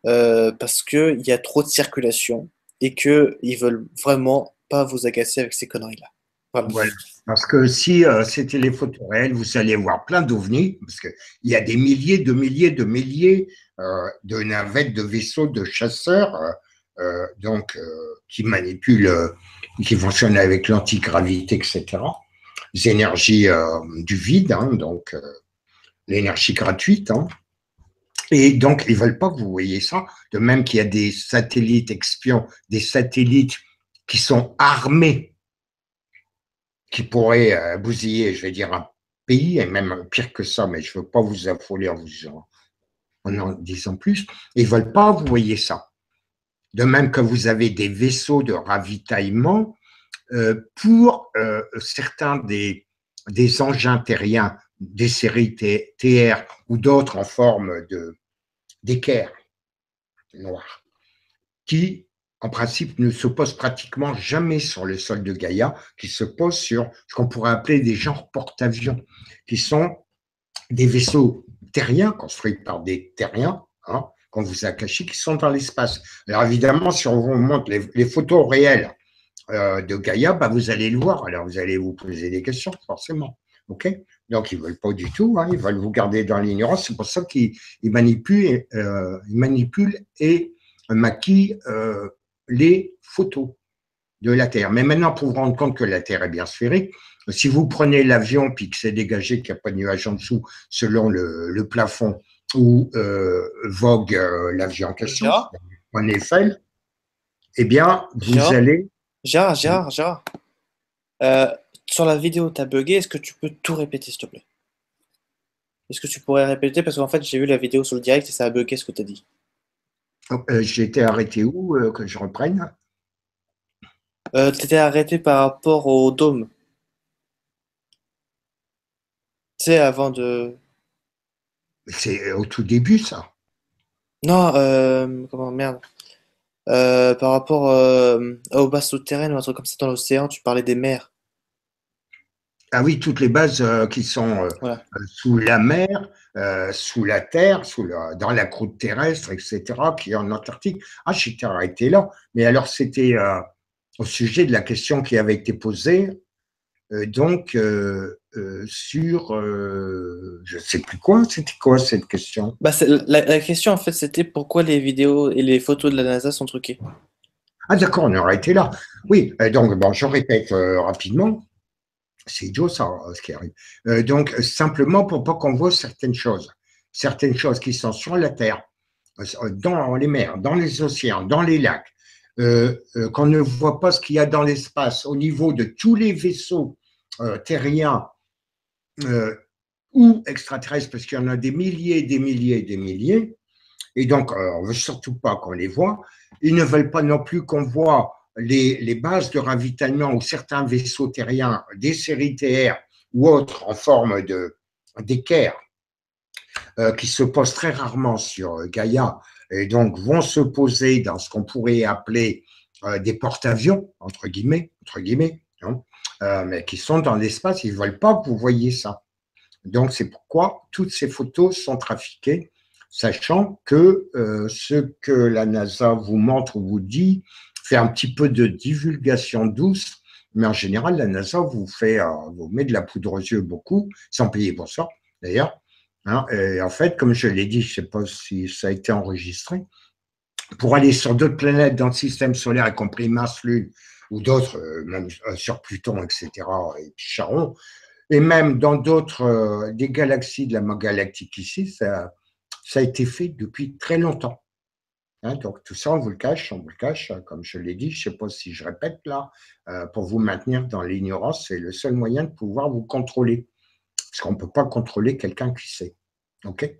[SPEAKER 1] parce qu'il y a trop de circulation et qu'ils veulent vraiment pas vous agacer avec ces conneries-là. Voilà.
[SPEAKER 2] Voilà. Parce que si c'était les photos réelles, vous allez voir plein d'ovnis, parce qu'il y a des milliers de navettes, de vaisseaux, de chasseurs, qui manipulent, qui fonctionnent avec l'antigravité, etc. Les énergies du vide, hein, l'énergie gratuite. Hein. Et donc, ils ne veulent pas que vous voyez ça. De même qu'il y a des satellites espions, des satellites qui sont armés, qui pourraient bousiller, je vais dire, un pays, et même pire que ça, mais je ne veux pas vous affoler en disant plus. Ils ne veulent pas que vous voyez ça. De même que vous avez des vaisseaux de ravitaillement pour certains des engins terriens, des séries TR ou d'autres en forme d'équerre noire, qui, en principe, ne se posent pratiquement jamais sur le sol de Gaïa, qui se posent sur ce qu'on pourrait appeler des genres porte-avions, qui sont des vaisseaux terriens construits par des terriens, hein, qu'on vous a cachés qui sont dans l'espace. Alors évidemment, si on vous montre les photos réelles de Gaïa, bah, vous allez le voir. Alors vous allez vous poser des questions, forcément. OK? Donc ils ne veulent pas du tout, hein, ils veulent vous garder dans l'ignorance. C'est pour ça qu'ils manipulent et maquillent les photos de la Terre. Mais maintenant, pour vous rendre compte que la Terre est bien sphérique, si vous prenez l'avion puis que c'est dégagé, qu'il n'y a pas de nuage en dessous, selon le plafond où vogue l'avion en question,
[SPEAKER 1] Gérard,
[SPEAKER 2] en Eiffel, eh bien, vous
[SPEAKER 1] Gérard,
[SPEAKER 2] allez…
[SPEAKER 1] Gérard. Euh, sur la vidéo, tu as bugué. Est-ce que tu peux tout répéter, s'il te plaît? Est-ce que tu pourrais répéter? Parce qu'en fait, j'ai vu la vidéo sur le direct et ça a bugué ce que tu as dit.
[SPEAKER 2] J'ai été arrêté où que je reprenne?
[SPEAKER 1] Tu étais arrêté par rapport au dôme. Tu sais, avant de.
[SPEAKER 2] C'est au tout début, ça.
[SPEAKER 1] Non, comment, merde. Par rapport aux bases souterraines ou un truc comme ça dans l'océan, tu parlais des mers.
[SPEAKER 2] Ah oui, toutes les bases qui sont
[SPEAKER 1] Voilà.
[SPEAKER 2] sous la mer, sous la terre, dans la croûte terrestre, etc., qui est en Antarctique. Ah, j'étais arrêté là. Mais alors, c'était au sujet de la question qui avait été posée, sur, je ne sais plus quoi, c'était quoi cette question?
[SPEAKER 1] Bah, la question, en fait, c'était pourquoi les vidéos et les photos de la NASA sont truquées.
[SPEAKER 2] Ah d'accord, on est arrêté là. Oui, donc bon, je répète rapidement. C'est idiot ça, ce qui arrive. Donc, simplement pour pas qu'on voit certaines choses qui sont sur la Terre, dans les mers, dans les océans, dans les lacs, qu'on ne voit pas ce qu'il y a dans l'espace au niveau de tous les vaisseaux terriens euh, ou extraterrestres, parce qu'il y en a des milliers, des milliers, des milliers, et donc on ne veut surtout pas qu'on les voit. Ils ne veulent pas non plus qu'on voit les bases de ravitaillement ou certains vaisseaux terriens, des séries TR ou autres en forme d'équerre, qui se posent très rarement sur Gaïa et donc vont se poser dans ce qu'on pourrait appeler des porte-avions, entre guillemets, hein, mais qui sont dans l'espace, ils ne veulent pas que vous voyez ça. Donc c'est pourquoi toutes ces photos sont trafiquées, sachant que ce que la NASA vous montre ou vous dit fait un petit peu de divulgation douce, mais en général, la NASA vous met de la poudre aux yeux beaucoup, sans payer pour ça, d'ailleurs. Hein, et en fait, comme je l'ai dit, je ne sais pas si ça a été enregistré, pour aller sur d'autres planètes dans le système solaire, y compris Mars, Lune, ou d'autres, même sur Pluton, etc., et Charon, et même dans d'autres des galaxies de la galactique ici, ça a été fait depuis très longtemps. Hein, donc tout ça, on vous le cache, comme je l'ai dit, je ne sais pas si je répète là, pour vous maintenir dans l'ignorance, c'est le seul moyen de pouvoir vous contrôler. Parce qu'on ne peut pas contrôler quelqu'un qui sait. OK?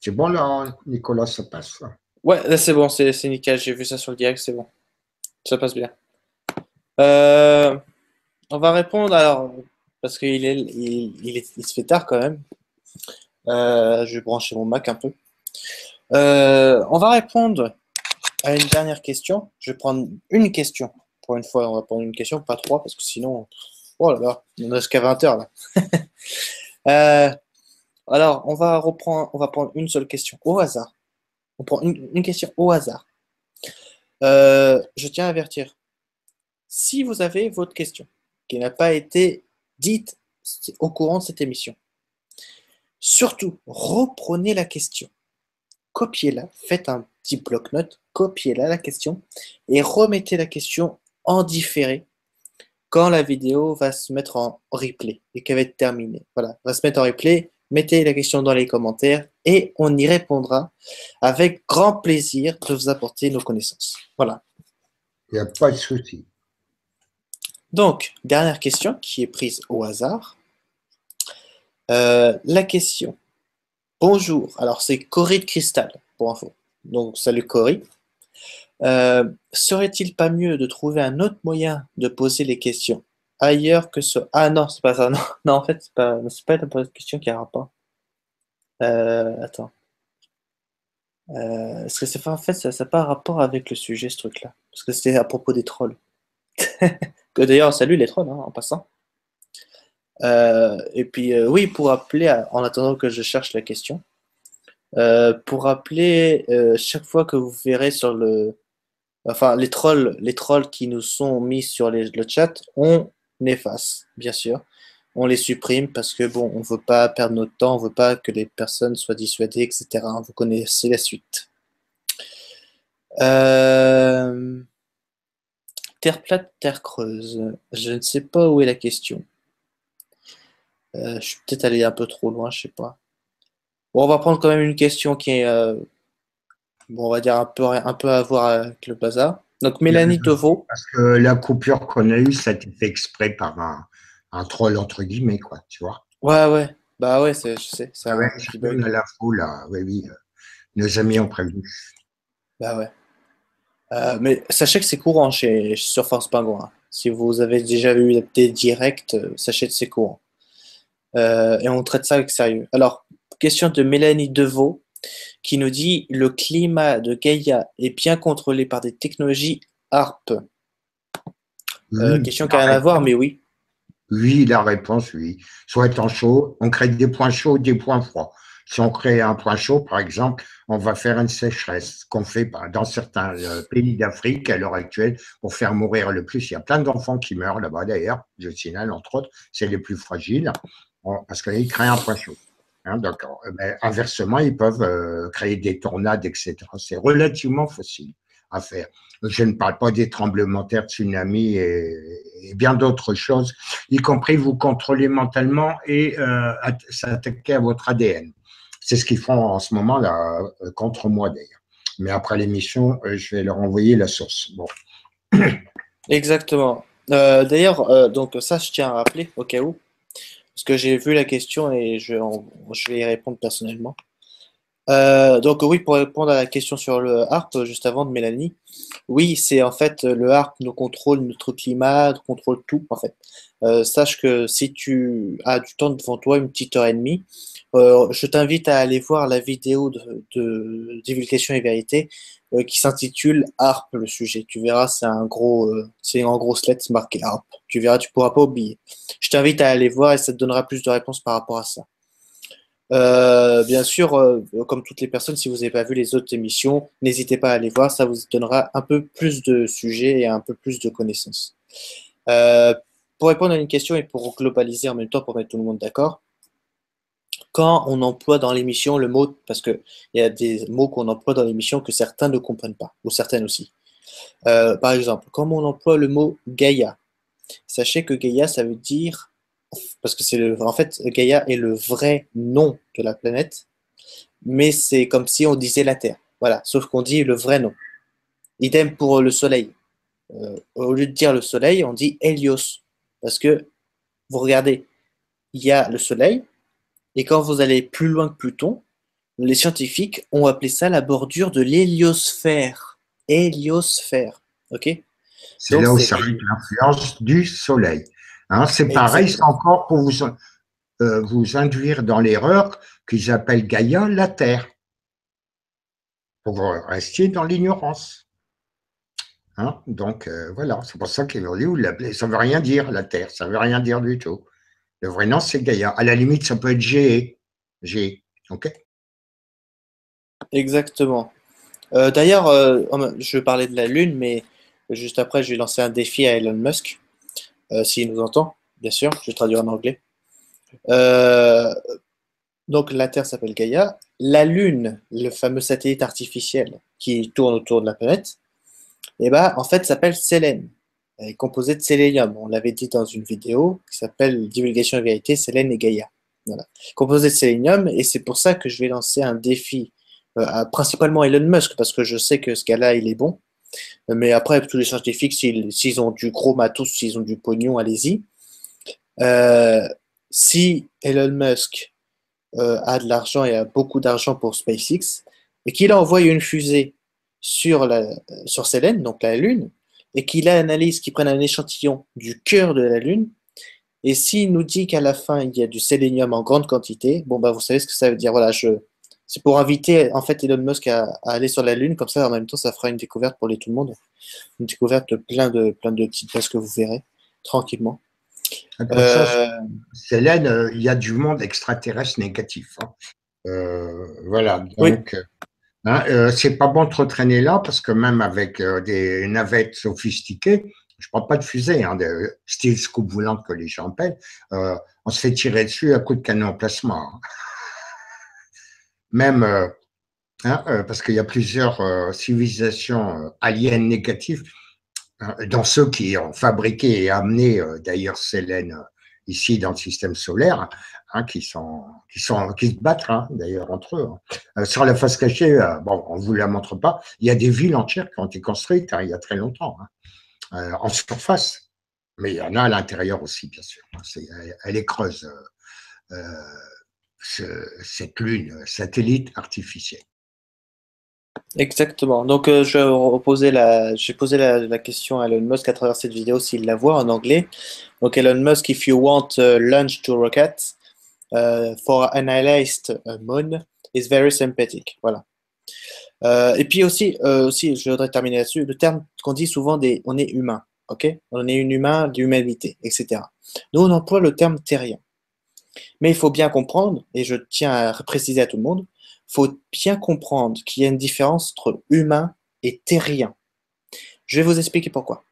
[SPEAKER 2] C'est bon là, Nicolas, ça passe là.
[SPEAKER 1] Ouais, là, c'est bon, c'est nickel. J'ai vu ça sur le direct, c'est bon. Ça passe bien. Euh, on va répondre alors, parce il se fait tard quand même. Je vais brancher mon Mac un peu. On va répondre à une dernière question. Je vais prendre une question. Pour une fois, on va prendre une question, pas trois, parce que sinon, oh là là, on a jusqu'à 20 heures là. Euh, alors, on va prendre une seule question au hasard. On prend une question au hasard. Je tiens à avertir. Si vous avez votre question qui n'a pas été dite au courant de cette émission, surtout reprenez la question, copiez-la, faites un petit bloc-notes, copiez-la la question et remettez la question en différé quand la vidéo va se mettre en replay et qu'elle va être terminée. Voilà, va se mettre en replay, mettez la question dans les commentaires et on y répondra avec grand plaisir de vous apporter nos connaissances. Voilà.
[SPEAKER 2] Il n'y a pas de souci.
[SPEAKER 1] Donc, dernière question qui est prise au hasard. La question. Bonjour. Alors, c'est Cory de Cristal, pour info. Donc, salut Cory. Serait-il pas mieux de trouver un autre moyen de poser les questions ailleurs que ce… Ah non, c'est pas ça. Non, non en fait, c'est pas la question qui a rapport. Attends. Parce que c'est pas, en fait, ça n'a pas rapport avec le sujet, ce truc-là. Parce que c'était à propos des trolls. Que d'ailleurs, salut les trolls, hein, en passant. Et puis, oui, pour appeler, en attendant que je cherche la question, Pour rappeler, chaque fois que vous verrez sur le, enfin les trolls qui nous sont mis sur le chat, on efface, bien sûr. On les supprime parce que bon, on veut pas perdre notre temps, on veut pas que les personnes soient dissuadées, etc. Vous connaissez la suite. Euh, Terre plate, terre creuse. Je ne sais pas où est la question. Je suis peut-être allé un peu trop loin, je sais pas. Bon, on va prendre quand même une question qui est, bon, on va dire un peu à voir avec le bazar. Donc, Mélanie Deveau.
[SPEAKER 2] Parce que la coupure qu'on a eue, ça a été fait exprès par un troll, entre guillemets, quoi, tu vois.
[SPEAKER 1] Ouais, ouais. Bah ouais, je sais, c'est
[SPEAKER 2] Ah ouais,
[SPEAKER 1] un
[SPEAKER 2] ça
[SPEAKER 1] petit
[SPEAKER 2] donne
[SPEAKER 1] bug.
[SPEAKER 2] à l'info, là. Oui, oui. Nos amis ont prévenu.
[SPEAKER 1] Bah ouais. Mais sachez que c'est courant sur Force Pingouin. Si vous avez déjà eu des directs, sachez que c'est courant. Et on traite ça avec sérieux. Alors, question de Mélanie Deveau qui nous dit: le climat de Gaïa est bien contrôlé par des technologies ARP.
[SPEAKER 2] Oui,
[SPEAKER 1] Question qui
[SPEAKER 2] la
[SPEAKER 1] n'a rien à voir,
[SPEAKER 2] réponse,
[SPEAKER 1] mais oui.
[SPEAKER 2] oui, la réponse, oui. Soit étant chaud, on crée des points chauds, des points froids. Si on crée un point chaud, par exemple, on va faire une sécheresse qu'on fait dans certains pays d'Afrique à l'heure actuelle pour faire mourir le plus. Il y a plein d'enfants qui meurent là-bas d'ailleurs, je signale entre autres, c'est les plus fragiles, parce qu'ils créent un point chaud. Hein, donc, ben, inversement, ils peuvent créer des tornades, etc. C'est relativement facile à faire. Je ne parle pas des tremblements de terre, tsunamis et bien d'autres choses, y compris vous contrôler mentalement et s'attaquer à votre ADN. C'est ce qu'ils font en ce moment là contre moi d'ailleurs. Mais après l'émission, je vais leur envoyer la source. Bon.
[SPEAKER 1] Exactement. D'ailleurs, donc ça, je tiens à rappeler au cas où, parce que j'ai vu la question et je vais y répondre personnellement. Donc oui, pour répondre à la question sur le HARP, juste avant de Mélanie, oui, c'est en fait le HARP nous contrôle notre climat, nous contrôle tout en fait. Sache que si tu as du temps devant toi, une petite heure et demie, je t'invite à aller voir la vidéo de divulgation et vérité qui s'intitule HARP le sujet. Tu verras, c'est en grosses lettres marqué HARP. Tu verras, tu pourras pas oublier. Je t'invite à aller voir et ça te donnera plus de réponses par rapport à ça. Bien sûr, comme toutes les personnes, si vous n'avez pas vu les autres émissions, n'hésitez pas à aller voir, ça vous donnera un peu plus de sujets et un peu plus de connaissances. Euh, pour répondre à une question et pour globaliser en même temps, pour mettre tout le monde d'accord, quand on emploie dans l'émission le mot, parce qu'il y a des mots qu'on emploie dans l'émission que certains ne comprennent pas, ou certaines aussi. Par exemple, quand on emploie le mot Gaïa, sachez que Gaïa, ça veut dire, parce que en fait, Gaïa est le vrai nom de la planète, mais c'est comme si on disait la Terre. Voilà, sauf qu'on dit le vrai nom. Idem pour le Soleil. Au lieu de dire le Soleil, on dit Hélios. Parce que, vous regardez, il y a le Soleil, et quand vous allez plus loin que Pluton, les scientifiques ont appelé ça la bordure de l'héliosphère. Héliosphère. OK?
[SPEAKER 2] C'est
[SPEAKER 1] Donc,
[SPEAKER 2] là où
[SPEAKER 1] c'est
[SPEAKER 2] s'arrête l'influence du soleil. Hein, c'est pareil, c'est
[SPEAKER 1] exactement.
[SPEAKER 2] encore pour vous induire dans l'erreur qu'ils appellent Gaïa la Terre, pour que vous restiez dans l'ignorance. Hein, donc voilà, c'est pour ça qu'ils ont dit, vous l'appelez, ça ne veut rien dire la Terre, ça ne veut rien dire du tout. Le vrai nom, c'est Gaïa. À la limite, ça peut être G. G. OK?
[SPEAKER 1] Exactement. D'ailleurs, je parlais de la Lune, mais juste après, je vais lancer un défi à Elon Musk, s'il nous entend, bien sûr. Je vais traduire en anglais. Euh, donc la Terre s'appelle Gaïa. La Lune, le fameux satellite artificiel qui tourne autour de la planète, eh ben, en fait, s'appelle Sélène. Elle est composée de sélénium. On l'avait dit dans une vidéo qui s'appelle Divulgation et vérité, Sélène et Gaïa. Voilà. Composée de sélénium, et c'est pour ça que je vais lancer un défi, principalement Elon Musk, parce que je sais que ce gars-là, il est bon. Mais après, tous les scientifiques, s'ils ont du gros matos, s'ils ont du pognon, allez-y. Euh, si Elon Musk a de l'argent et a beaucoup d'argent pour SpaceX, et qu'il envoie une fusée sur Selene, donc la Lune, et qu'il analyse, qu'il prenne un échantillon du cœur de la Lune, et s'il nous dit qu'à la fin il y a du sélénium en grande quantité, bon bah vous savez ce que ça veut dire. Voilà, c'est pour inviter en fait Elon Musk à aller sur la Lune, comme ça en même temps ça fera une découverte pour tout le monde, une découverte de plein de petites places que vous verrez tranquillement.
[SPEAKER 2] Attention,
[SPEAKER 1] Euh,
[SPEAKER 2] Célène, il y a du monde extraterrestre négatif. Hein. Voilà,
[SPEAKER 1] Oui,
[SPEAKER 2] donc hein, c'est pas bon de trop traîner là parce que même avec des navettes sophistiquées, je parle pas de fusée, hein, de style scoop volante que les gens appellent, on se fait tirer dessus à coups de canon en placement, hein. Même hein, parce qu'il y a plusieurs civilisations aliens négatives, hein, dont ceux qui ont fabriqué et amené d'ailleurs Sélène ici dans le système solaire, hein, qui se battent hein, d'ailleurs entre eux, hein. Sur la face cachée, bon, on vous la montre pas. Il y a des villes entières qui ont été construites hein, il y a très longtemps, hein, en surface, mais il y en a à l'intérieur aussi, bien sûr. Elle est creuse, cette lune, satellite artificielle.
[SPEAKER 1] exactement. Donc, j'ai posé la question à Elon Musk à travers cette vidéo s'il la voit en anglais. Donc, Elon Musk, if you want launch to rocket for annihilate a moon, is very sympathetic. Voilà. Et puis aussi, je voudrais terminer là-dessus, le terme qu'on dit souvent, on est humain, ok? On est une humain, d'humanité, etc. Nous, on emploie le terme terrien. Mais il faut bien comprendre, et je tiens à préciser à tout le monde, il faut bien comprendre qu'il y a une différence entre humain et terrien. Je vais vous expliquer pourquoi.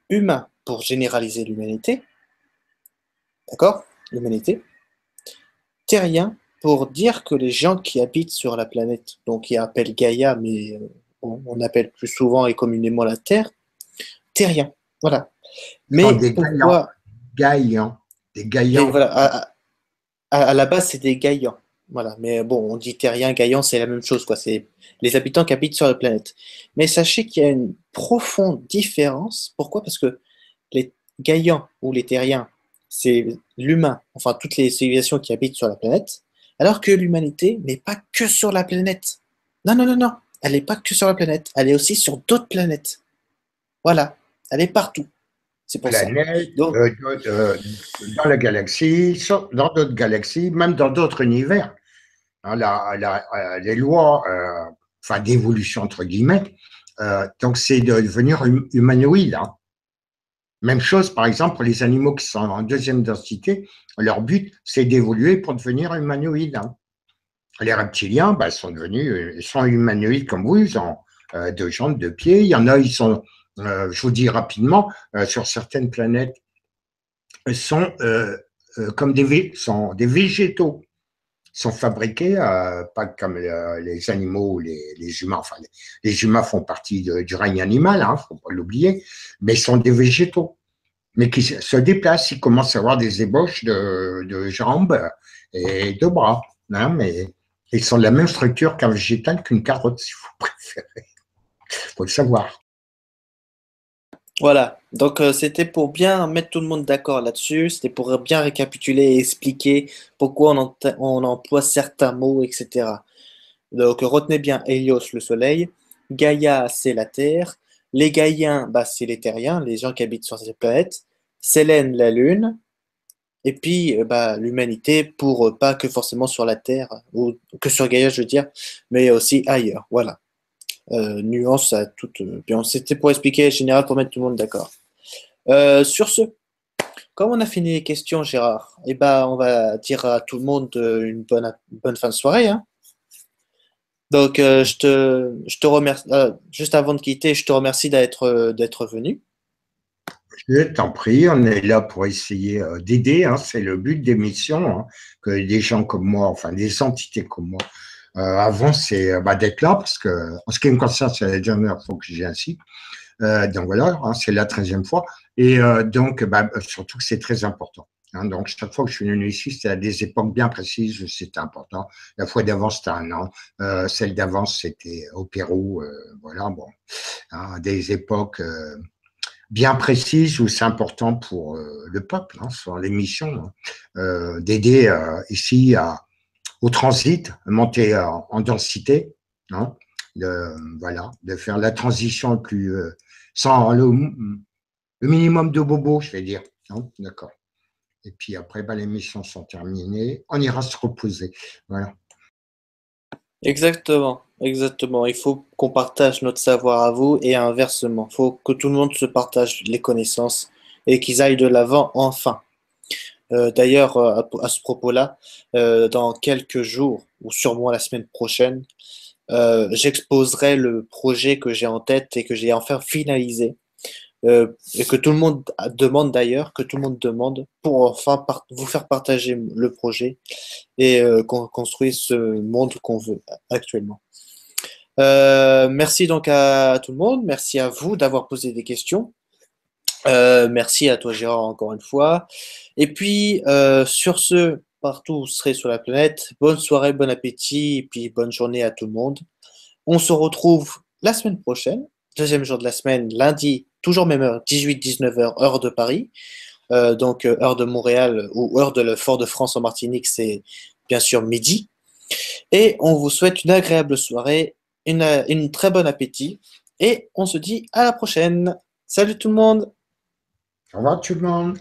[SPEAKER 1] Humain, pour généraliser l'humanité, d'accord? L'humanité. Terrien, pour dire que les gens qui habitent sur la planète, donc qui appellent Gaïa, mais on appelle plus souvent et communément la Terre, terriens. Voilà.
[SPEAKER 2] Ce sont
[SPEAKER 1] Mais
[SPEAKER 2] des gaillants,
[SPEAKER 1] pourquoi
[SPEAKER 2] gaillants, des gaillants.
[SPEAKER 1] voilà, à la base, c'est des Gaïans. Voilà. Mais bon, on dit terriens, Gaïans, c'est la même chose, quoi. C'est les habitants qui habitent sur la planète. Mais sachez qu'il y a une profonde différence. Pourquoi? Parce que les Gaïans ou les terriens, c'est l'humain, enfin toutes les civilisations qui habitent sur la planète, alors que l'humanité n'est pas que sur la planète. Non, non, non, non. Elle n'est pas que sur la planète. Elle est aussi sur d'autres planètes. Voilà. Elle est partout. C'est pour ça.
[SPEAKER 2] Planètes,
[SPEAKER 1] Donc,
[SPEAKER 2] dans la galaxie, dans d'autres galaxies, même dans d'autres univers. Hein, les lois enfin, d'évolution, entre guillemets, donc c'est de devenir humanoïde. Hein. Même chose, par exemple, pour les animaux qui sont en deuxième densité, leur but, c'est d'évoluer pour devenir humanoïde. Hein. Les reptiliens, bah, ils sont humanoïdes comme vous, ils ont deux jambes, deux pieds. Il y en a, ils sont, je vous dis rapidement, sur certaines planètes, sont comme sont des végétaux, sont fabriqués, pas comme les animaux ou les humains. Enfin, les humains font partie du règne animal, hein, faut pas l'oublier, mais sont des végétaux, mais qui se déplacent. Ils commencent à avoir des ébauches de jambes et de bras, hein, mais ils sont de la même structure qu'un végétal, qu'une carotte, si vous préférez. Faut le savoir.
[SPEAKER 1] voilà. Donc, c'était pour bien mettre tout le monde d'accord là-dessus. C'était pour bien récapituler et expliquer pourquoi on emploie certains mots, etc. Donc, retenez bien Hélios, le soleil. Gaïa, c'est la Terre. Les Gaïens, bah, c'est les Terriens, les gens qui habitent sur cette planète. Sélène, la Lune. Et puis, bah, l'humanité, pour pas que forcément sur la Terre, ou que sur Gaïa, je veux dire, mais aussi ailleurs. Voilà. Nuance à toute. Bien, c'était pour expliquer en général, pour mettre tout le monde d'accord. Sur ce, comme on a fini les questions, Gérard, eh ben, on va dire à tout le monde une bonne fin de soirée, hein. Donc, je te remercie. Juste avant de quitter, je te remercie d'être venu.
[SPEAKER 2] Je t'en prie, on est là pour essayer d'aider, hein, c'est le but des missions, hein, que des gens comme moi, enfin des entités comme moi, avancent, c'est bah, d'être là, parce que en ce qui me concerne, c'est la dernière fois que j'ai un site. Donc voilà, hein, c'est la 13e fois. Et donc, bah, surtout que c'est très important. Hein, donc, chaque fois que je suis venu ici, c'était à des époques bien précises, c'était important. La fois d'avant, c'était un an. Celle d'avant, c'était au Pérou. Voilà, bon, hein, des époques bien précises où c'est important pour le peuple, hein, sur les missions, hein, d'aider ici au transit, monter en densité, hein, voilà, de faire la transition le plus sans le minimum de bobos, je vais dire. Hein, d'accord. Et puis après, bah, les missions sont terminées. On ira se reposer. Voilà.
[SPEAKER 1] Exactement, exactement. Il faut qu'on partage notre savoir à vous et inversement. Il faut que tout le monde se partage les connaissances et qu'ils aillent de l'avant enfin. D'ailleurs, à ce propos-là, dans quelques jours, ou sûrement la semaine prochaine, j'exposerai le projet que j'ai en tête et que j'ai enfin finalisé. Et que tout le monde demande d'ailleurs, que tout le monde demande pour enfin vous faire partager le projet et qu'on construise ce monde qu'on veut actuellement. Merci donc à tout le monde, merci à vous d'avoir posé des questions. Merci à toi Gérard encore une fois. Et puis sur ce, partout où vous serez sur la planète, bonne soirée, bon appétit et puis bonne journée à tout le monde. On se retrouve la semaine prochaine, deuxième jour de la semaine, lundi, toujours même heure, 18-19 heures, heure de Paris. Donc heure de Montréal ou heure de le Fort-de-France en Martinique, c'est bien sûr midi. Et on vous souhaite une agréable soirée, une très bon appétit. Et on se dit à la prochaine. Salut tout le monde!
[SPEAKER 2] Au revoir tout le monde.